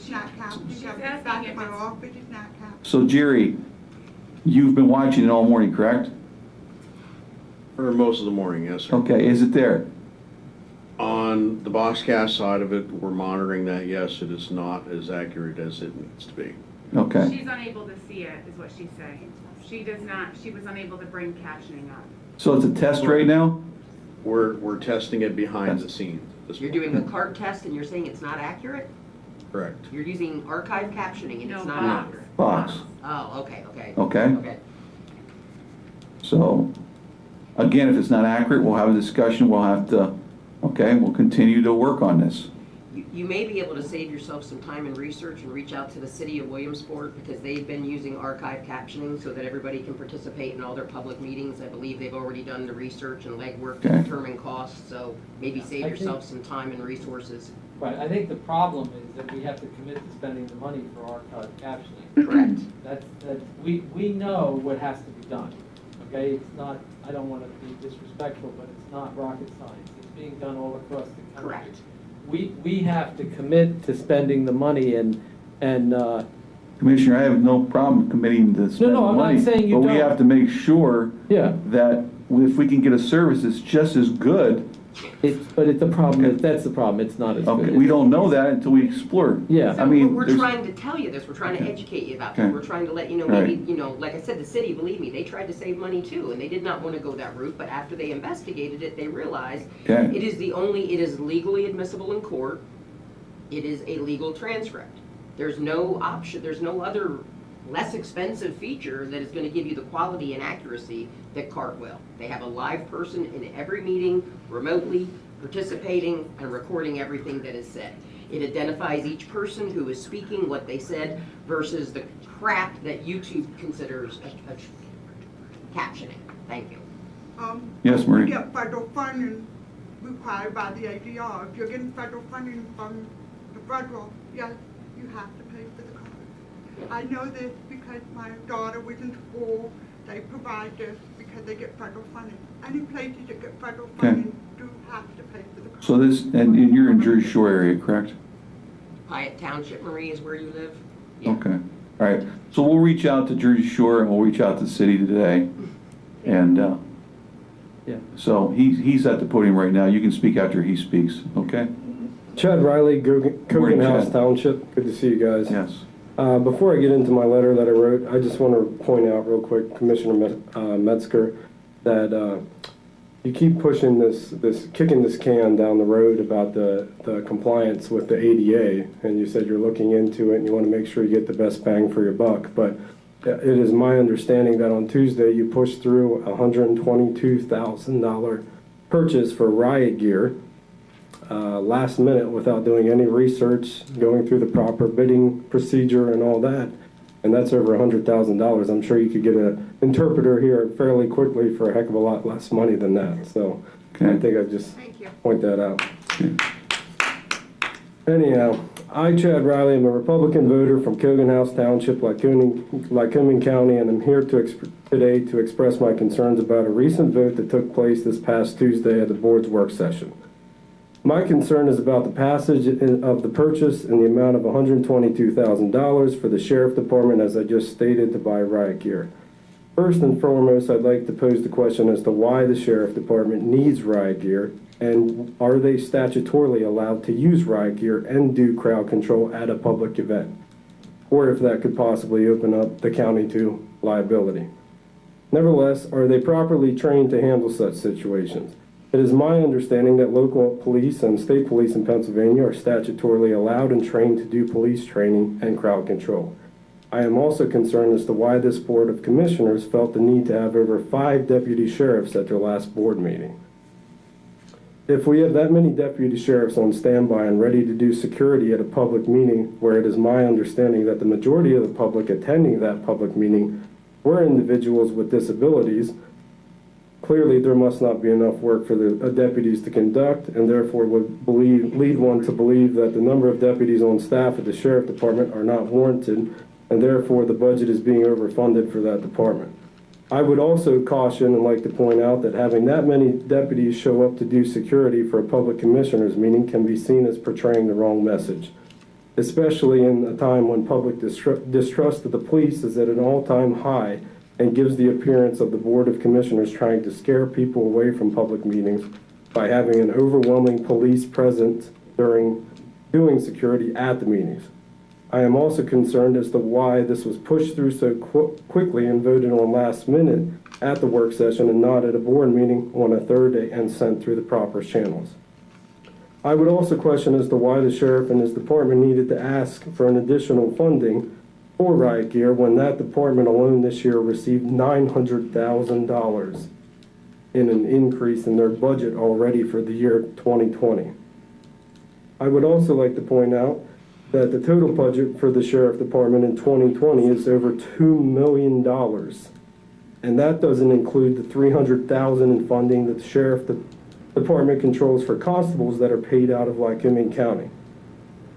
Not captioned. She's asking if my office is not captioned. So Jerry, you've been watching it all morning, correct? For most of the morning, yes, sir. Okay, is it there? On the Boxcast side of it, we're monitoring that. Yes, it is not as accurate as it needs to be. Okay. She's unable to see it, is what she's saying. She was unable to bring captioning up. So it's a test right now? We're testing it behind the scenes. You're doing a CART test and you're saying it's not accurate? Correct. You're using archive captioning and it's not Box. accurate? Box. Oh, okay. Okay. So, again, if it's not accurate, we'll have a discussion. We'll continue to work on this. You may be able to save yourself some time and research and reach out to the city of Williamsport, because they've been using archive captioning so that everybody can participate in all their public meetings. I believe they've already done the research and legwork to determine costs, so maybe save yourself some time and resources. Right, I think the problem is that we have to commit to spending the money for archive captioning. Correct. We know what has to be done, okay? It's not, I don't want to be disrespectful, but it's not rocket science. It's being done all across the country. Correct. We have to commit to spending the money and Commissioner, I have no problem committing to spend the I'm money. not saying you but don't. we have to make sure that if we can get a service that's just as good. But it's the problem. That's the problem. It's not as good. We don't know that until we explore. Yeah. So we're trying to tell you this. We're trying to educate you about this. We're trying to let you know, maybe, like I said, the city, believe me, they tried to save money too, and they did not want to go that route, but after they investigated it, they realized it is legally admissible in court. It is a legal transcript. There's no option, there's no other less expensive feature that is going to give you the quality and accuracy that CART will. They have a live person in every meeting, remotely, participating, and recording everything that is said. It identifies each person who is speaking, what they said, versus the crap that YouTube considers a captioning. Thank you. Yes, Marie. You get federal funding required by the ADR. If you're getting federal funding from the federal, yes, you have to pay for the CART. I know this because my daughter was in school. They provide this because they get federal funding. Any places that get federal funding do have to pay for the CART. So and you're in Jersey Shore area, correct? Hyatt Township, Marie, is where you live? Okay. All right. So we'll reach out to Jersey Shore and we'll reach out to the city today. And so he's at the podium right now. You can speak after he speaks, okay? Chad Riley, Cogan House Township. Good to see you guys. Yes. Before I get into my letter that I wrote, I just want to point out real quick, Commissioner Metzger, that you keep pushing kicking this can down the road about the compliance with the ADA, and you said you're looking into it and you want to make sure you get the best bang for your buck. But it is my understanding that on Tuesday you pushed through a $122,000 purchase for riot gear last minute without doing any research, going through the proper bidding procedure and all that. And that's over $100,000. I'm sure you could get an interpreter here fairly quickly for a heck of a lot less money than that. So I think I'd just point that out. Anyhow, I, Chad Riley, am a Republican voter from Cogan House Township, Lycoming County, and I'm here today to express my concerns about a recent vote that took place this past Tuesday at the board's work session. My concern is about the passage of the purchase in the amount of $122,000 for the Sheriff Department, as I just stated, to buy riot gear. First and foremost, I'd like to pose the question as to why the Sheriff Department needs riot gear, and are they statutorily allowed to use riot gear and do crowd control at a public event? Or if that could possibly open up the county to liability. Nevertheless, are they properly trained to handle such situations? It is my understanding that local police and state police in Pennsylvania are statutorily allowed and trained to do police training and crowd control. I am also concerned as to why this Board of Commissioners felt the need to have over 5 deputy sheriffs at their last board meeting. If we have that many deputy sheriffs on standby and ready to do security at a public meeting where it is my understanding that the majority of the public attending that public meeting were individuals with disabilities, clearly there must not be enough work for the deputies to conduct, and therefore would lead one to believe that the number of deputies on staff at the Sheriff Department are not warranted, and therefore the budget is being overfunded for that department. I would also caution and like to point out that having that many deputies show up to do security for a public commissioners meeting can be seen as portraying the wrong message, especially in a time when public distrust of the police is at an all-time high and gives the appearance of the Board of Commissioners trying to scare people away from public meetings by having an overwhelming police presence during doing security at the meetings. I am also concerned as to why this was pushed through so quickly and voted on last minute at the work session and not at a board meeting on a Thursday and sent through the proper channels. I would also question as to why the sheriff and his department needed to ask for an additional funding for riot gear when that department alone this year received $900,000 in an increase in their budget already for the year 2020. I would also like to point out that the total budget for the Sheriff Department in 2020 is over $2 million. And that doesn't include the $300,000 in funding that the Sheriff Department controls for constables that are paid out of Lycoming County.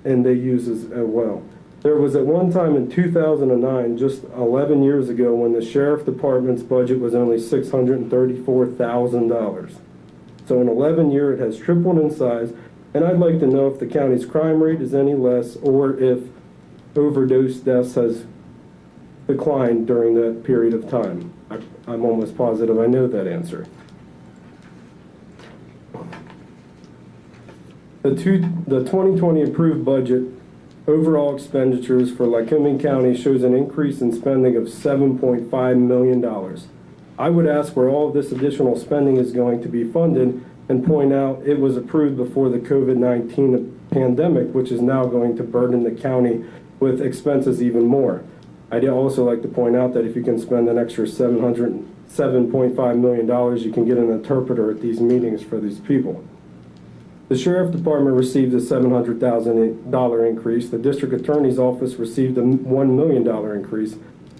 And they use as well. There was at one time in 2009, just 11 years ago, when the Sheriff Department's budget was only $634,000. So in 11 years, it has tripled in size. And I'd like to know if the county's crime rate is any less or if overdose deaths has declined during that period of time. I'm almost positive I know that answer. The 2020 approved budget overall expenditures for Lycoming County shows an increase in spending of $7.5 million. I would ask where all of this additional spending is going to be funded and point out it was approved before the COVID-19 pandemic, which is now going to burden the county with expenses even more. I'd also like to point out that if you can spend an extra $7.5 million, you can get an interpreter at these meetings for these people. The Sheriff Department received a $700,000 increase. The District Attorney's Office received a $1 million increase.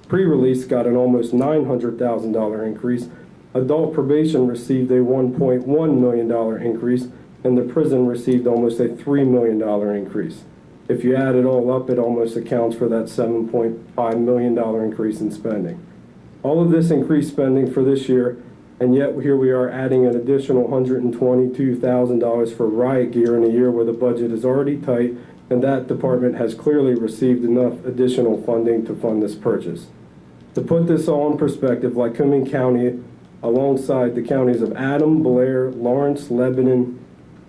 Pre-release got an almost $900,000 increase. Adult probation received a $1.1 million increase, and the prison received almost a $3 million increase. If you add it all up, it almost accounts for that $7.5 million increase in spending. All of this increased spending for this year, and yet here we are adding an additional $122,000 for riot gear in a year where the budget is already tight, and that department has clearly received enough additional funding to fund this purchase. To put this all in perspective, Lycoming County, alongside the counties of Adam, Blair, Lawrence, Lebanon,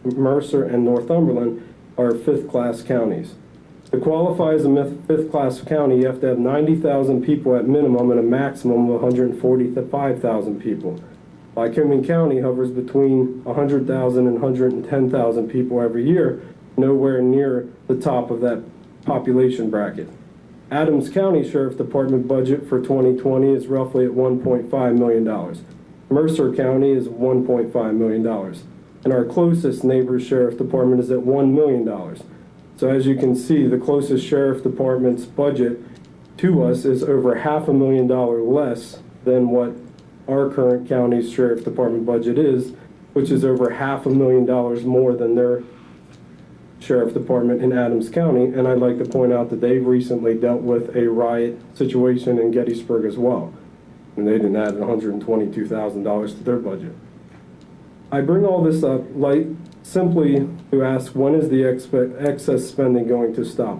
Mercer, and Northumberland, are fifth-class counties. To qualify as a fifth-class county, you have to have 90,000 people at minimum and a maximum of 145,000 people. Lycoming County hovers between 100,000 and 110,000 people every year, nowhere near the top of that population bracket. Adams County Sheriff Department budget for 2020 is roughly at $1.5 million. Mercer County is $1.5 million. And our closest neighbor Sheriff Department is at $1 million. So as you can see, the closest Sheriff Department's budget to us is over $500,000 less than what our current county's Sheriff Department budget is, which is over $500,000 more than their Sheriff Department in Adams County. And I'd like to point out that they recently dealt with a riot situation in Gettysburg as well. And they didn't add $122,000 to their budget. I bring all this up simply to ask, when is the excess spending going to stop?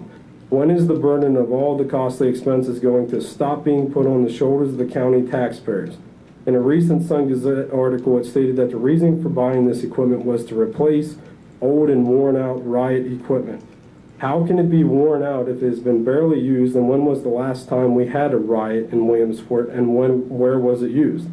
When is the burden of all the costly expenses going to stop being put on the shoulders of the county taxpayers? In a recent Sun Gazette article, it stated that the reason for buying this equipment was to replace old and worn out riot equipment. How can it be worn out if it has been barely used, and when was the last time we had a riot in Williamsport, and where was it used?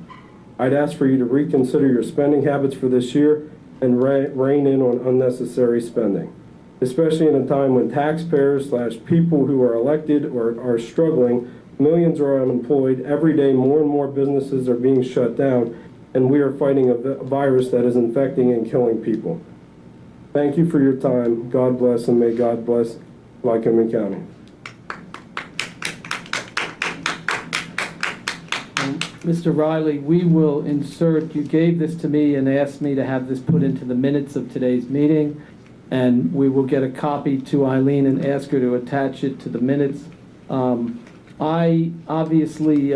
I'd ask for you to reconsider your spending habits for this year and rein in on unnecessary spending, especially in a time when taxpayers / people who are elected or are struggling, millions are unemployed. Every day more and more businesses are being shut down, and we are fighting a virus that is infecting and killing people. Thank you for your time. God bless, and may God bless Lycoming County. Mr. Riley, we will insert, you gave this to me and asked me to have this put into the minutes of today's meeting, and we will get a copy to Eileen and ask her to attach it to the minutes. I obviously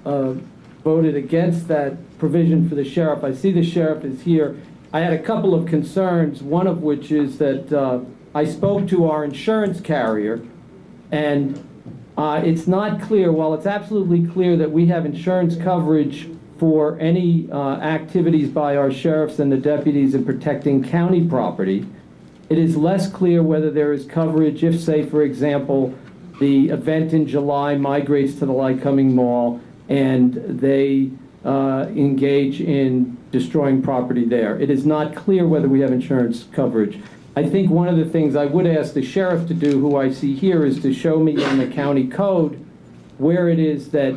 voted against that provision for the sheriff. I see the sheriff is here. I had a couple of concerns, one of which is that I spoke to our insurance carrier, and it's not clear, while it's absolutely clear that we have insurance coverage for any activities by our sheriffs and the deputies in protecting county property, it is less clear whether there is coverage if, say, for example, the event in July migrates to the Lycoming Mall and they engage in destroying property there. It is not clear whether we have insurance coverage. I think one of the things I would ask the sheriff to do, who I see here, is to show me in the county code where it is that,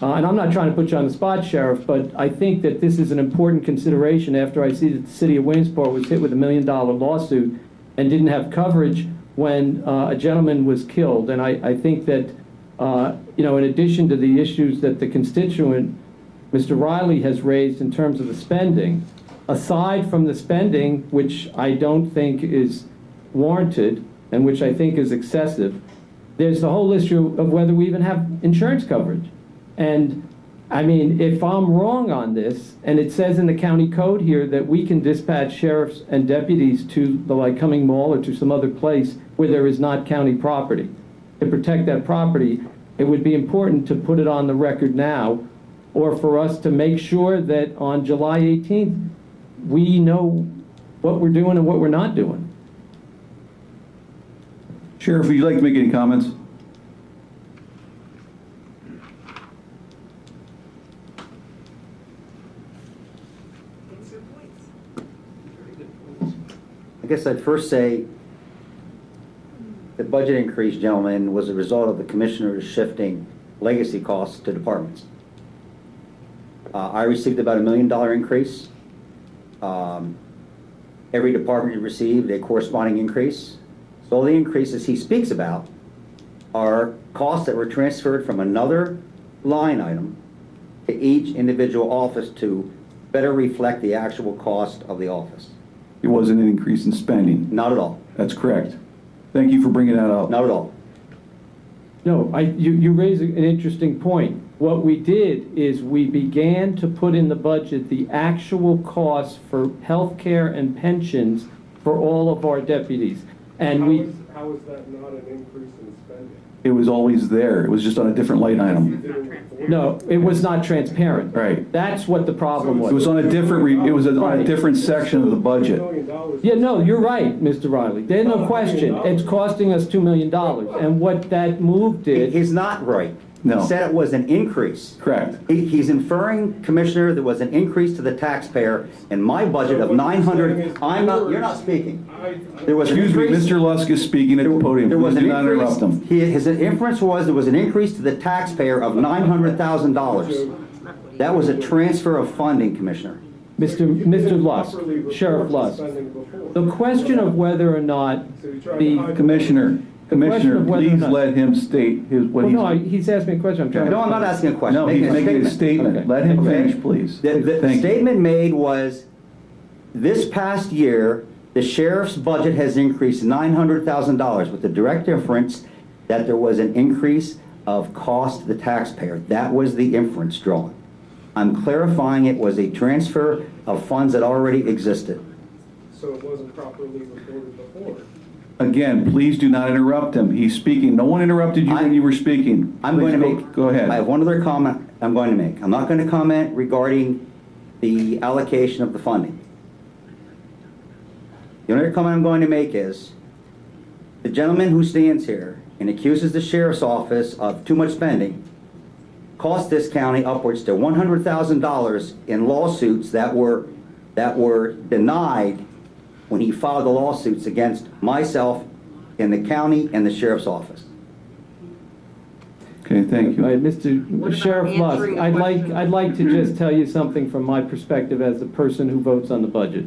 and I'm not trying to put you on the spot, Sheriff, but I think that this is an important consideration after I see that the city of Williamsport was hit with $1 million lawsuit and didn't have coverage when a gentleman was killed. And I think that, in addition to the issues that the constituent, Mr. Riley, has raised in terms of the spending, aside from the spending, which I don't think is warranted and which I think is excessive, there's the whole issue of whether we even have insurance coverage. And I mean, if I'm wrong on this, and it says in the county code here that we can dispatch sheriffs and deputies to the Lycoming Mall or to some other place where there is not county property to protect that property, it would be important to put it on the record now, or for us to make sure that on July 18th, we know what we're doing and what we're not doing. Sheriff, would you like to make any comments? I guess I'd first say the budget increase, gentlemen, was a result of the commissioners shifting legacy costs to departments. I received about $1 million increase. Every department received a corresponding increase. So the increases he speaks about are costs that were transferred from another line item to each individual office to better reflect the actual cost of the office. It wasn't an increase in spending. Not at all. That's correct. Thank you for bringing that up. Not at all. No, you raise an interesting point. What we did is we began to put in the budget the actual costs for health care and pensions for all of our deputies. And How is that not an increase in spending? It was always there. It was just on a different line item. No, it was not transparent. Right. That's what the problem was. It was on a different. It was on a different section of the budget. Yeah, no, you're right, Mr. Riley. There's no question. It's costing us $2 million. And what that move did... He's not right. No. He said it was an increase. Correct. He's inferring, Commissioner, there was an increase to the taxpayer in my budget of 900. You're not speaking. There was an Excuse me, increase. Mr. Lusk is speaking at the podium. There was Please an do not interrupt him. His inference was there was an increase to the taxpayer of $900,000. That was a transfer of funding, Commissioner. Mr. Lusk, Sheriff Lusk, the question of whether or not the... Commissioner, please let him state he's asking me a question. No, I'm not asking a question. No, he's making a statement. Okay. Let him finish, please. The statement made was, this past year, the sheriff's budget has increased $900,000 with the direct inference that there was an increase of cost to the taxpayer. That was the inference drawn. I'm clarifying it was a transfer of funds that already existed. So it wasn't properly reported before. Again, please do not interrupt him. He's speaking. No one interrupted you when you were speaking. I'm going to Please make. Go ahead. I have one other comment I'm going to make. I'm not going to comment regarding the allocation of the funding. The only comment I'm going to make is, the gentleman who stands here and accuses the sheriff's office of too much spending cost this county upwards to $100,000 in lawsuits that were denied when he filed the lawsuits against myself in the county and the sheriff's office. Okay, thank you. All right, Mr. Sheriff Lusk, I'd like to just tell you something from my perspective as the person who votes on the budget.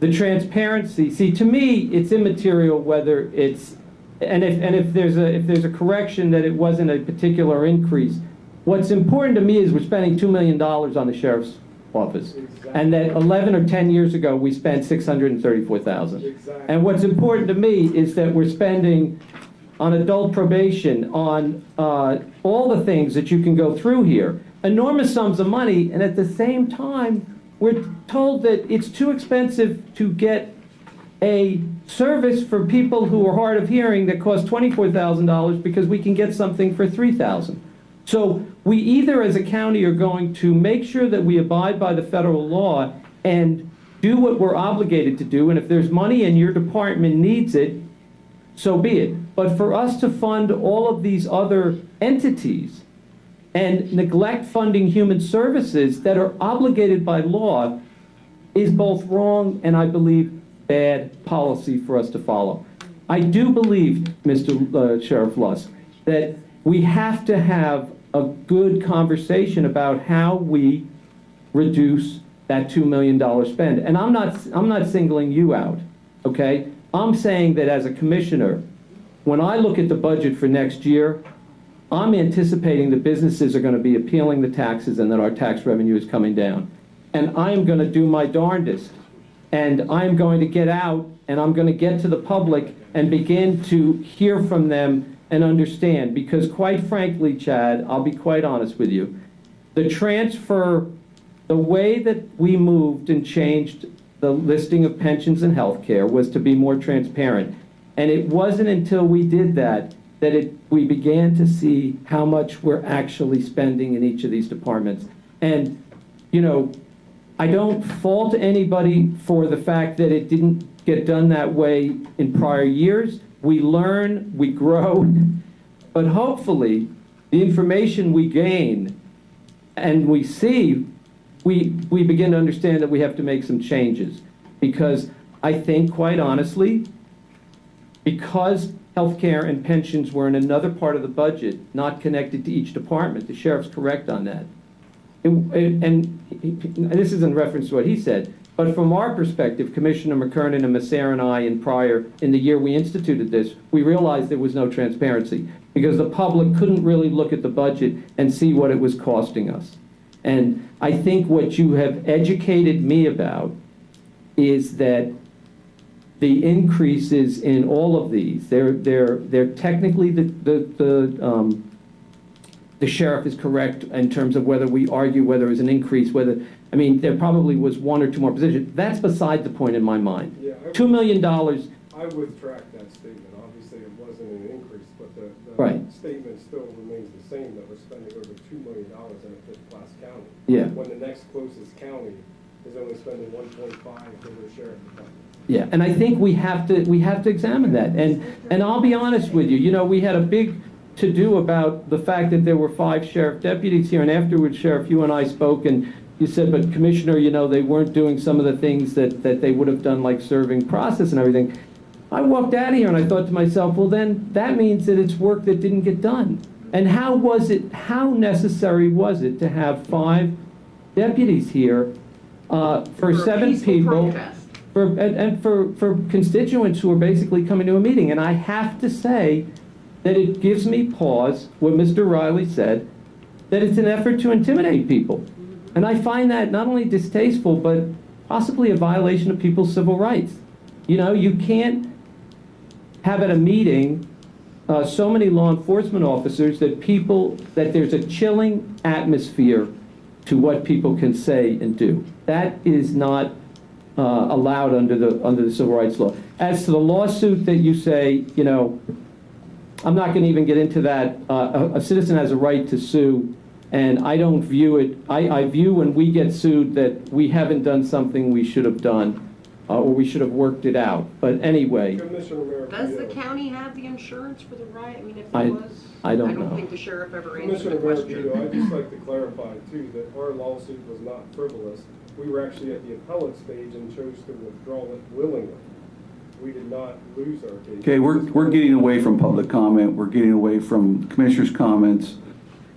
The transparency, see, to me, it's immaterial whether it's, and if there's a correction that it wasn't a particular increase. What's important to me is we're spending $2 million on the sheriff's office, and that 11 or 10 years ago we spent $634,000. And what's important to me is that we're spending on adult probation, on all the things that you can go through here, enormous sums of money, and at the same time we're told that it's too expensive to get a service for people who are hard of hearing that costs $24,000 because we can get something for $3,000. So we either as a county are going to make sure that we abide by the federal law and do what we're obligated to do, and if there's money and your department needs it, so be it. But for us to fund all of these other entities and neglect funding human services that are obligated by law is both wrong and, I believe, bad policy for us to follow. I do believe, Mr. Sheriff Lusk, that we have to have a good conversation about how we reduce that $2 million spend. And I'm not singling you out, okay? I'm saying that as a commissioner, when I look at the budget for next year, I'm anticipating that businesses are going to be appealing the taxes and that our tax revenue is coming down. And I'm going to do my darndest. And I'm going to get out and I'm going to get to the public and begin to hear from them and understand. Because quite frankly, Chad, I'll be quite honest with you, the transfer, the way that we moved and changed the listing of pensions and health care was to be more transparent. And it wasn't until we did that we began to see how much we're actually spending in each of these departments. And, you know, I don't fault anybody for the fact that it didn't get done that way in prior years. We learn, we grow, but hopefully the information we gain and we see, we begin to understand that we have to make some changes. Because I think, quite honestly, because healthcare and pensions were in another part of the budget, not connected to each department, the sheriff's correct on that. And this is in reference to what he said, but from our perspective, Commissioner McKernan and Masser and I in the year we instituted this, we realized there was no transparency because the public couldn't really look at the budget and see what it was costing us. And I think what you have educated me about is that the increases in all of these, they're technically the sheriff is correct in terms of whether we argue whether it was an increase, I mean, there probably was one or two more positions. That's beside the point in my mind. Yeah, $2 million. I would retract that statement. Obviously, it wasn't an increase, but the right. statement still remains the same, that we're spending over $2 million in a fifth-class county. Yeah. When the next closest county is only spending 1.5 for their sheriff department. Yeah, and I think we have to examine that. And I'll be honest with you, you know, we had a big to-do about the fact that there were 5 sheriff deputies here, and afterwards, Sheriff, you and I spoke, and you said, but Commissioner, you know, they weren't doing some of the things that they would have done, like serving process and everything. I walked out of here and I thought to myself, well, then that means that it's work that didn't get done. And how necessary was it to have 5 deputies here for 7 people, for constituents who are basically coming to a meeting? And I have to say that it gives me pause, what Mr. Riley said, that it's an effort to intimidate people. And I find that not only distasteful, but possibly a violation of people's civil rights. You know, you can't have at a meeting so many law enforcement officers that there's a chilling atmosphere to what people can say and do. That is not allowed under the civil rights law. As to the lawsuit that you say, you know, I'm not going to even get into that. A citizen has a right to sue, and I don't view it, I view when we get sued that we haven't done something we should have done, or we should have worked it out. But anyway. Does the county have the insurance for the riot? I mean, if I there was, don't I don't know. think the sheriff ever answered Commissioner the question. Maravito, I'd just like to clarify too, that our lawsuit was not frivolous. We were actually at the appellate stage and chose to withdraw it willingly. We did not lose our case. Okay, we're getting away from public comment. We're getting away from commissioners' comments.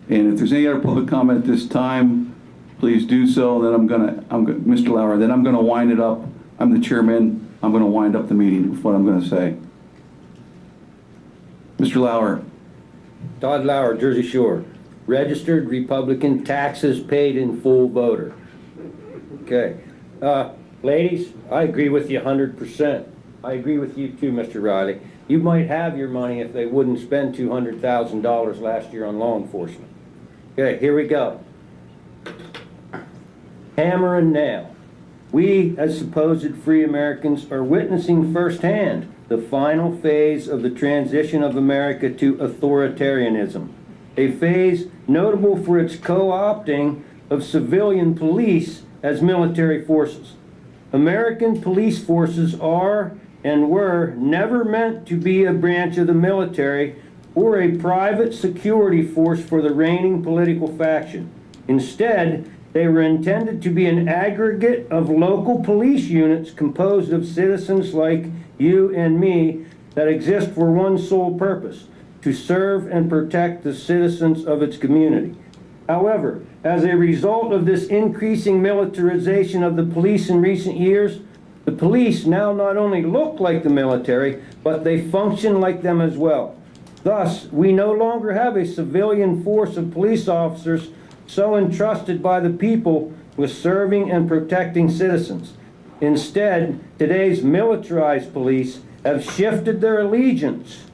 And if there's any other public comment at this time, please do so. Then Mr. Lauer, then I'm gonna wind it up. I'm the chairman. I'm gonna wind up the meeting with what I'm gonna say. Mr. Lauer. Todd Lauer, Jersey Shore. Registered Republican, taxes paid in full voter. Okay. Ladies, I agree with you 100%. I agree with you too, Mr. Riley. You might have your money if they wouldn't spend $200,000 last year on law enforcement. Okay, here we go. Hammer and nail. We, as supposed free Americans, are witnessing firsthand the final phase of the transition of America to authoritarianism, a phase notable for its co-opting of civilian police as military forces. American police forces are and were never meant to be a branch of the military or a private security force for the reigning political faction. Instead, they were intended to be an aggregate of local police units composed of citizens like you and me that exist for one sole purpose: to serve and protect the citizens of its community. However, as a result of this increasing militarization of the police in recent years, the police now not only look like the military, but they function like them as well. Thus, we no longer have a civilian force of police officers so entrusted by the people with serving and protecting citizens. Instead, today's militarized police have shifted their allegiance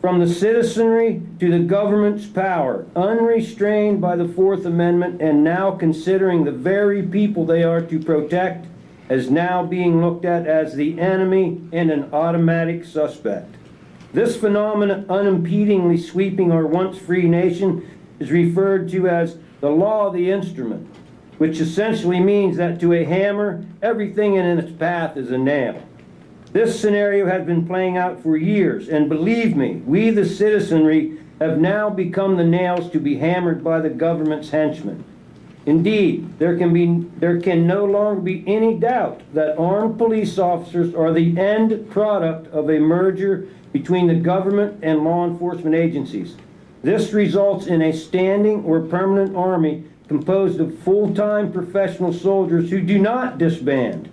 from the citizenry to the government's power, unrestrained by the Fourth Amendment, and now considering the very people they are to protect as now being looked at as the enemy and an automatic suspect. This phenomenon unimpedingly sweeping our once free nation is referred to as the law of the instrument, which essentially means that to a hammer, everything in its path is a nail. This scenario has been playing out for years, and believe me, we the citizenry have now become the nails to be hammered by the government's henchmen. Indeed, there can no longer be any doubt that armed police officers are the end product of a merger between the government and law enforcement agencies. This results in a standing or permanent army composed of full-time professional soldiers who do not disband.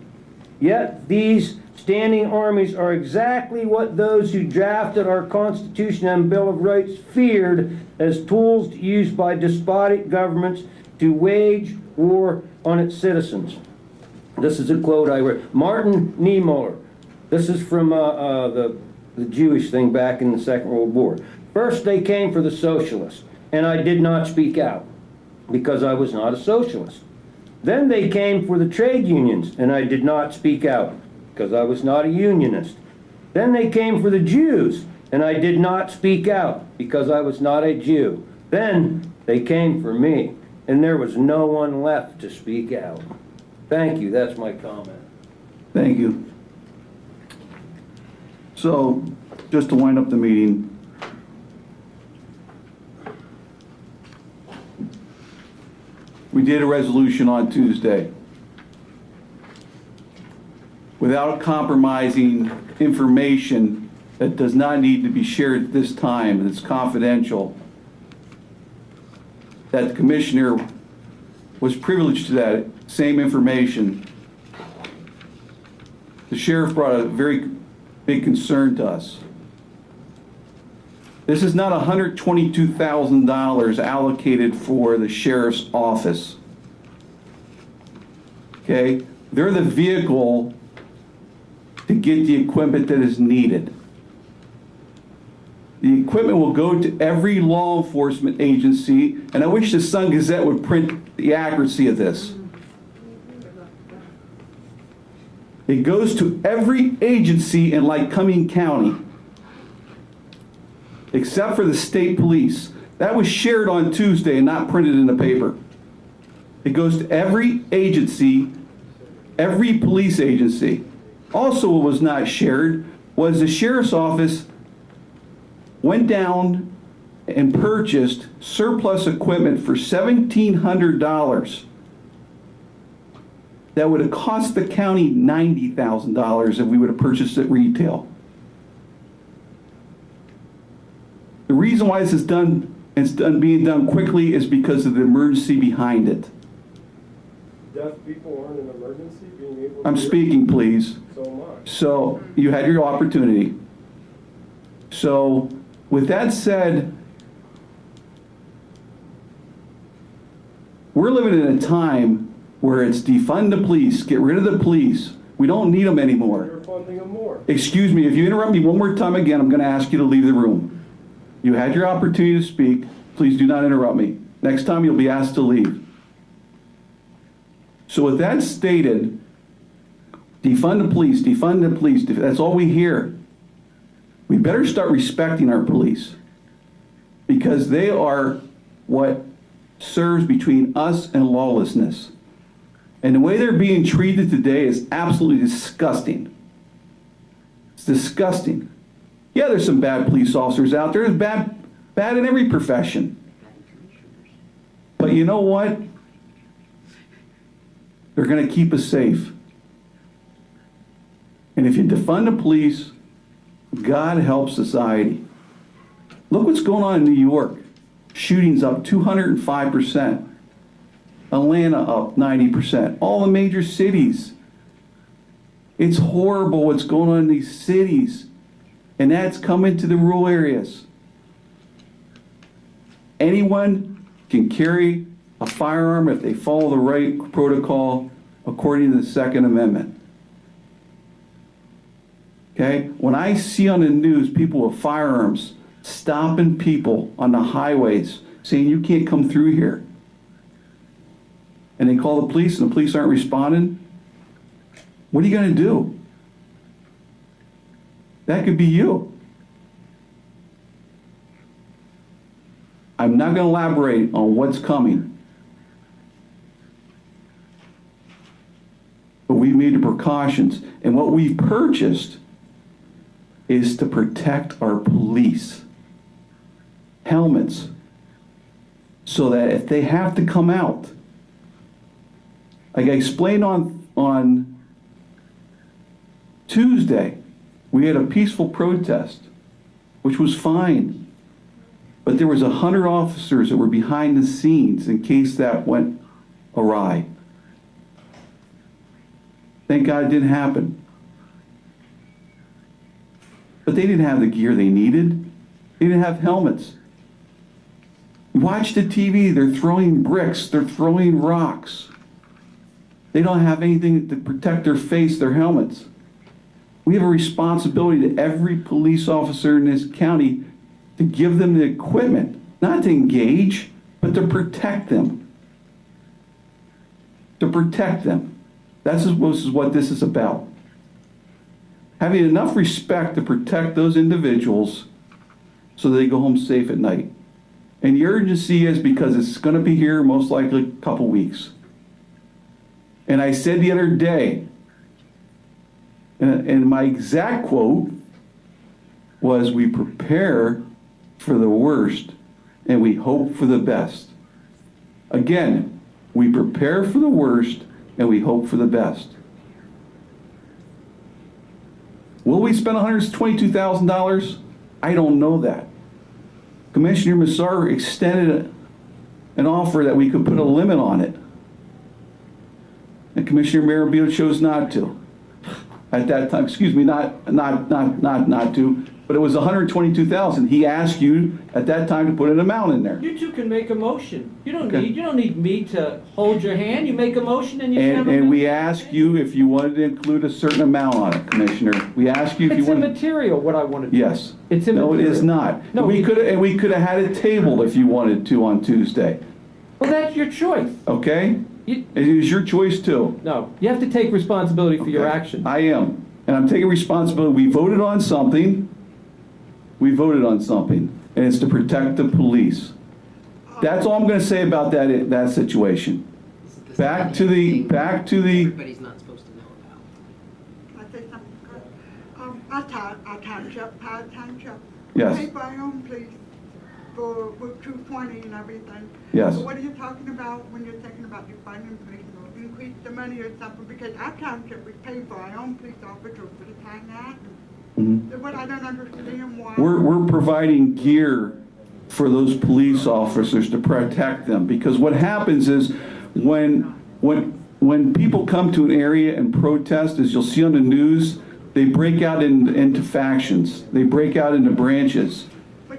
Yet these standing armies are exactly what those who drafted our Constitution and Bill of Rights feared as tools used by despotic governments to wage war on its citizens. This is a quote I read. Martin Niemöller. This is from the Jewish thing back in the Second World War. First they came for the socialists, and I did not speak out because I was not a socialist. Then they came for the trade unions, and I did not speak out because I was not a unionist. Then they came for the Jews, and I did not speak out because I was not a Jew. Then they came for me, and there was no one left to speak out. Thank you. That's my comment. Thank you. So, just to wind up the meeting, we did a resolution on Tuesday without compromising information that does not need to be shared at this time, that's confidential, that the commissioner was privileged to that same information. The sheriff brought a very big concern to us. This is not $122,000 allocated for the sheriff's office. Okay? They're the vehicle to get the equipment that is needed. The equipment will go to every law enforcement agency, and I wish the Sun Gazette would print the accuracy of this. It goes to every agency in Lycoming County, except for the state police. That was shared on Tuesday and not printed in the paper. It goes to every agency, every police agency. Also, what was not shared was the sheriff's office went down and purchased surplus equipment for $1,700 that would have cost the county $90,000 if we would have purchased it retail. The reason why this is done, being done quickly, is because of the emergency behind it. Deaf people aren't an emergency, being able to I'm speaking, please. So much. So you had your opportunity. So with that said, we're living in a time where it's defund the police, get rid of the police. We don't need them anymore. You're funding them more. Excuse me, if you interrupt me one more time again, I'm going to ask you to leave the room. You had your opportunity to speak. Please do not interrupt me. Next time you'll be asked to leave. So with that stated, defund the police, defund the police. That's all we hear. We better start respecting our police, because they are what serves between us and lawlessness. And the way they're being treated today is absolutely disgusting. It's disgusting. Yeah, there's some bad police officers out there. There's bad in every profession. But you know what? They're going to keep us safe. And if you defund the police, God help society. Look what's going on in New York. Shootings up 205%. Atlanta up 90%. All the major cities. It's horrible what's going on in these cities. And that's coming to the rural areas. Anyone can carry a firearm if they follow the right protocol according to the Second Amendment. Okay? When I see on the news people with firearms stopping people on the highways saying you can't come through here, and they call the police and the police aren't responding, what are you going to do? That could be you. I'm not going to elaborate on what's coming. But we've made the precautions. And what we've purchased is to protect our police. Helmets. So that if they have to come out, like I explained on Tuesday, we had a peaceful protest, which was fine. But there was 100 officers that were behind the scenes in case that went awry. Thank God it didn't happen. But they didn't have the gear they needed. They didn't have helmets. Watch the TV, they're throwing bricks, they're throwing rocks. They don't have anything to protect their face, their helmets. We have a responsibility to every police officer in this county to give them the equipment, not to engage, but to protect them. To protect them. This is what this is about. Having enough respect to protect those individuals so they go home safe at night. And the urgency is because it's going to be here most likely a couple weeks. And I said the other day, and my exact quote was, we prepare for the worst and we hope for the best. Again, we prepare for the worst and we hope for the best. Will we spend $122,000? I don't know that. Commissioner Massar extended an offer that we could put a limit on it. And Commissioner Marabito chose not to. At that time, excuse me, not to, but it was $122,000. He asked you at that time to put an amount in there. You two can make a motion. You don't Okay. need me to hold your hand. You make a motion and you have a And we asked you if you wanted to include a certain amount on it, Commissioner. We asked you if you It's wanted. immaterial what I want to do. Yes. It's No, it immaterial. is not. No, we could have had it tabled if you wanted to on Tuesday. Well, that's your choice. Okay? It is your choice too. No, you have to take responsibility for your Okay. actions. I am, and I'm taking responsibility. We voted on something. And it's to protect the police. That's all I'm going to say about that situation. Back to the. Everybody's not supposed to know about. I say something? Our township. Yes. Pay for our own police for with 220 and everything. Yes. So what are you talking about when you're thinking about defining police or increase the money or something? Because our township is paying for our own police officers for the time that. So what I don't understand why. We're providing gear for those police officers to protect them, because what happens is when people come to an area and protest, as you'll see on the news, they break out into factions. They break out into branches.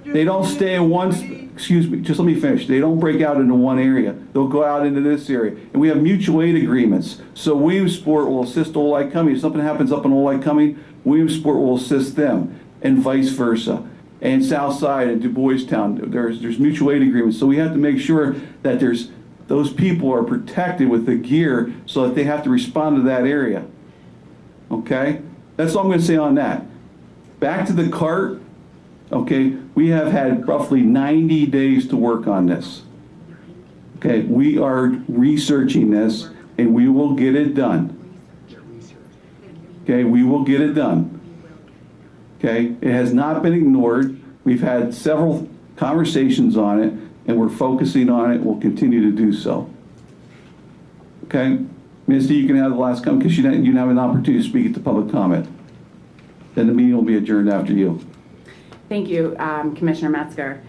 They don't stay in one. Excuse me, just let me finish. They don't break out into one area. They'll go out into this area, and we have mutual aid agreements. So Williamsport will assist Old Lycoming. If something happens up in Old Lycoming, Williamsport will assist them, and vice versa. And Southside and Du Bois Town, there's mutual aid agreements. So we have to make sure that those people are protected with the gear so that they have to respond to that area. Okay? That's all I'm going to say on that. Back to the cart. Okay, we have had roughly 90 days to work on this. Okay, we are researching this, and we will get it done. Okay, we will get it done. Okay, it has not been ignored. We've had several conversations on it, and we're focusing on it. We'll continue to do so. Okay, Misty, you can have the last comment because you didn't have an opportunity to speak at the public comment. Then the meeting will be adjourned after you. Thank you, Commissioner Metzger.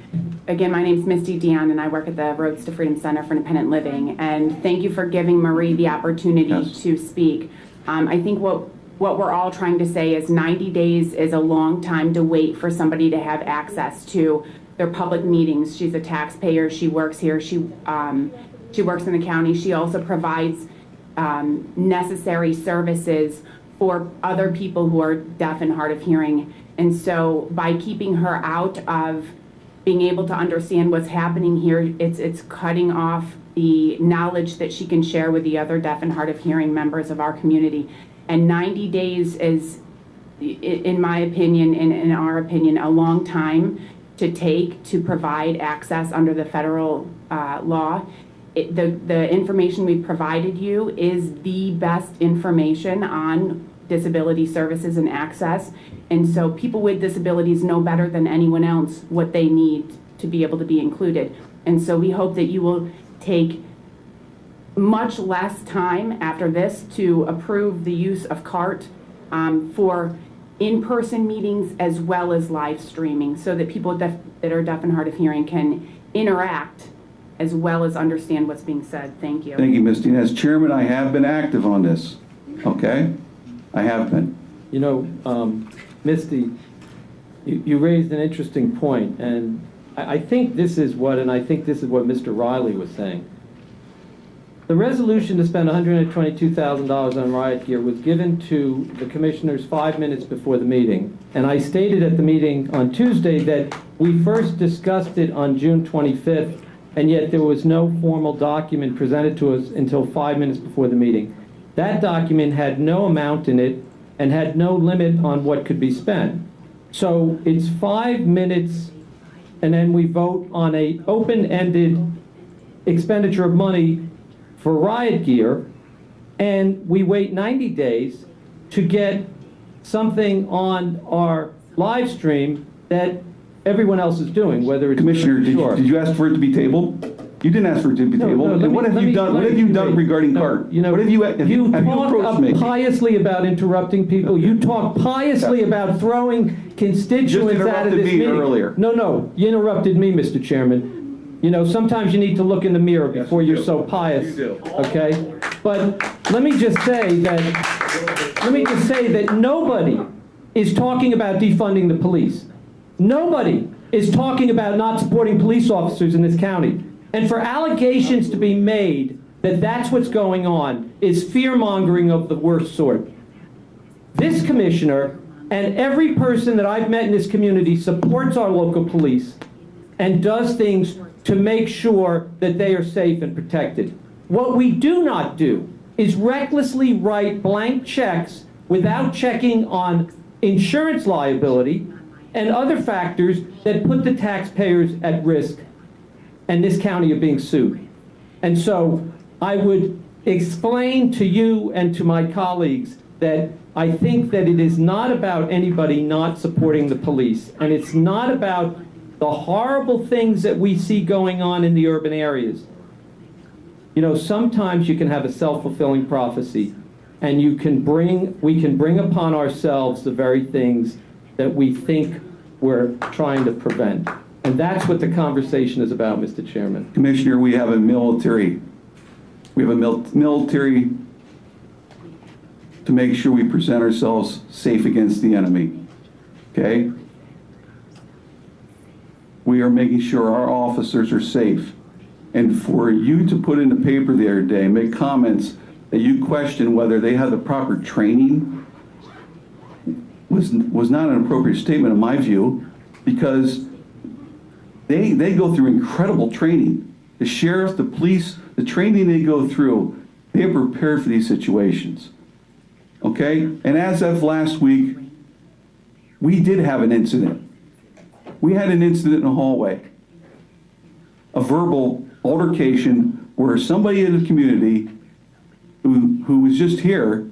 Again, my name is Misty Dion, and I work at the Roads to Freedom Center for Independent Living. And thank you for giving Marie the opportunity to speak. I think what we're all trying to say is 90 days is a long time to wait for somebody to have access to their public meetings. She's a taxpayer. She works here. She works in the county. She also provides necessary services for other people who are deaf and hard of hearing. And so by keeping her out of being able to understand what's happening here, it's cutting off the knowledge that she can share with the other deaf and hard of hearing members of our community. And 90 days is, in my opinion, in our opinion, a long time to take to provide access under the federal law. The information we've provided you is the best information on disability services and access. And so people with disabilities know better than anyone else what they need to be able to be included. And so we hope that you will take much less time after this to approve the use of CART for in-person meetings as well as live streaming, so that people that are deaf and hard of hearing can interact as well as understand what's being said. Thank you. Thank you, Misty. As chairman, I have been active on this. Okay? I have been. You know, Misty, you raised an interesting point, and I think this is what Mr. Riley was saying. The resolution to spend $122,000 on riot gear was given to the commissioners 5 minutes before the meeting. And I stated at the meeting on Tuesday that we first discussed it on June 25th, and yet there was no formal document presented to us until 5 minutes before the meeting. That document had no amount in it and had no limit on what could be spent. So it's 5 minutes, and then we vote on a open-ended expenditure of money for riot gear, and we wait 90 days to get something on our live stream that everyone else is doing, whether it's... Commissioner, did you ask for it to be tabled? You didn't ask for it to be tabled. And what have you done regarding CART? You know, have you approached me? You talk piously about interrupting people. You talk piously about throwing constituents out of this meeting. Earlier. No, you interrupted me, Mr. Chairman. You know, sometimes you need to look in the mirror before you're so pious. You do. Okay? But let me just say that nobody is talking about defunding the police. Nobody is talking about not supporting police officers in this county. And for allegations to be made that that's what's going on is fear-mongering of the worst sort. This commissioner and every person that I've met in this community supports our local police and does things to make sure that they are safe and protected. What we do not do is recklessly write blank checks without checking on insurance liability and other factors that put the taxpayers at risk and this county of being sued. And so I would explain to you and to my colleagues that I think that it is not about anybody not supporting the police, and it's not about the horrible things that we see going on in the urban areas. You know, sometimes you can have a self-fulfilling prophecy, and we can bring upon ourselves the very things that we think we're trying to prevent. And that's what the conversation is about, Mr. Chairman. Commissioner, we have a military to make sure we present ourselves safe against the enemy, okay? We are making sure our officers are safe. And for you to put in the paper the other day, make comments that you question whether they have the proper training was not an appropriate statement in my view, because they go through incredible training. The sheriff, the police, the training they go through, they are prepared for these situations. Okay? And as of last week, we did have an incident. We had an incident in the hallway. A verbal altercation where somebody in the community who was just here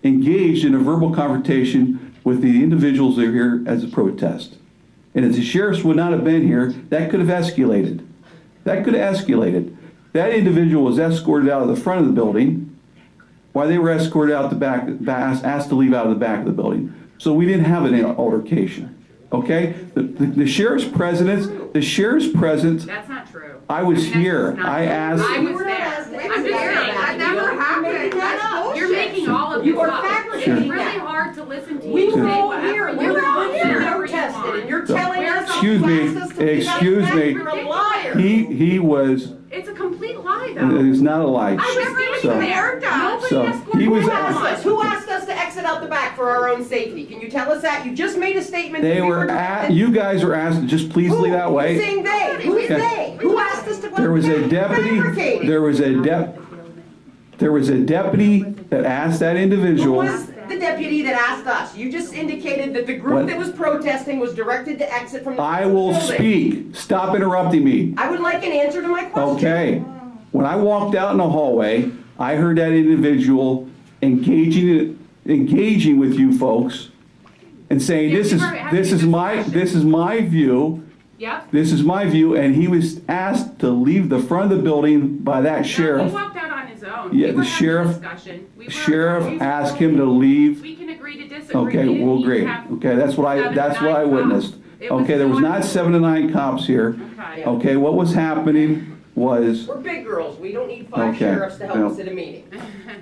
engaged in a verbal confrontation with the individuals that are here as a protest. And if the sheriffs would not have been here, that could have escalated. That could have escalated. That individual was escorted out of the front of the building while they were escorted out the back, asked to leave out of the back of the building. So we didn't have an altercation. Okay? The sheriff's presence, That's not true. I was here. I asked. I was there. I'm just saying. That never happened. That's bullshit. You're making all of this up. It's really hard to listen to you say whatever you want. Protested, and you're telling us. Excuse me. You're a liar. He was. It's a complete lie, though. It's not a lie. I was there. He was. Who asked us to exit out the back for our own safety? Can you tell us that? You just made a statement. They were you guys were asked to just please leave that way. Who's saying they? Who's they? Who asked us to go? There was a deputy. There was a deputy that asked that individual. Who was the deputy that asked us? You just indicated that the group that was protesting was directed to exit from the I will building. speak. Stop interrupting me. I would like an answer to my question. Okay. When I walked out in the hallway, I heard that individual engaging with you folks and saying, this is my view. Yep. This is my view, and he was asked to leave the front of the building by that sheriff. He walked out on his own. Yeah, the sheriff asked him to leave. We can agree to disagree. Okay, we'll agree. Okay, that's what I witnessed. Okay, there was not 7 to 9 cops here. Okay, what was happening was. We're big girls. We don't need 5 sheriffs to help us at a meeting.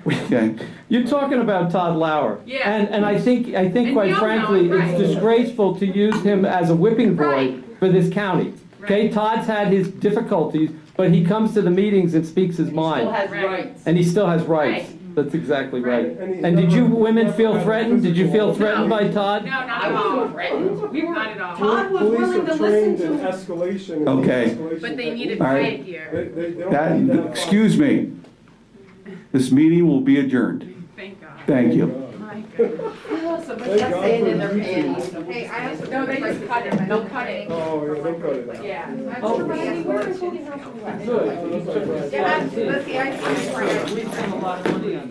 Okay. You're talking about Todd Lauer. Yeah. And I think quite frankly, it's disgraceful to use him as a whipping boy for this county. Okay, Todd's had his difficulties, but he comes to the meetings and speaks his mind. He still has rights. And he still has rights. That's exactly right. And did you women feel threatened? Did you feel threatened by Todd? No, not at all. We were not at all. Todd was willing to listen to escalation. Okay. But they needed All right. quiet here. Excuse me. This meeting will be adjourned. Thank God. Thank you. Somebody's got sand in their panties. Hey, I also no, they just cut it. They'll cut it. Oh, yeah, they'll cut it out. Yeah. Oh. Yeah, but see, I.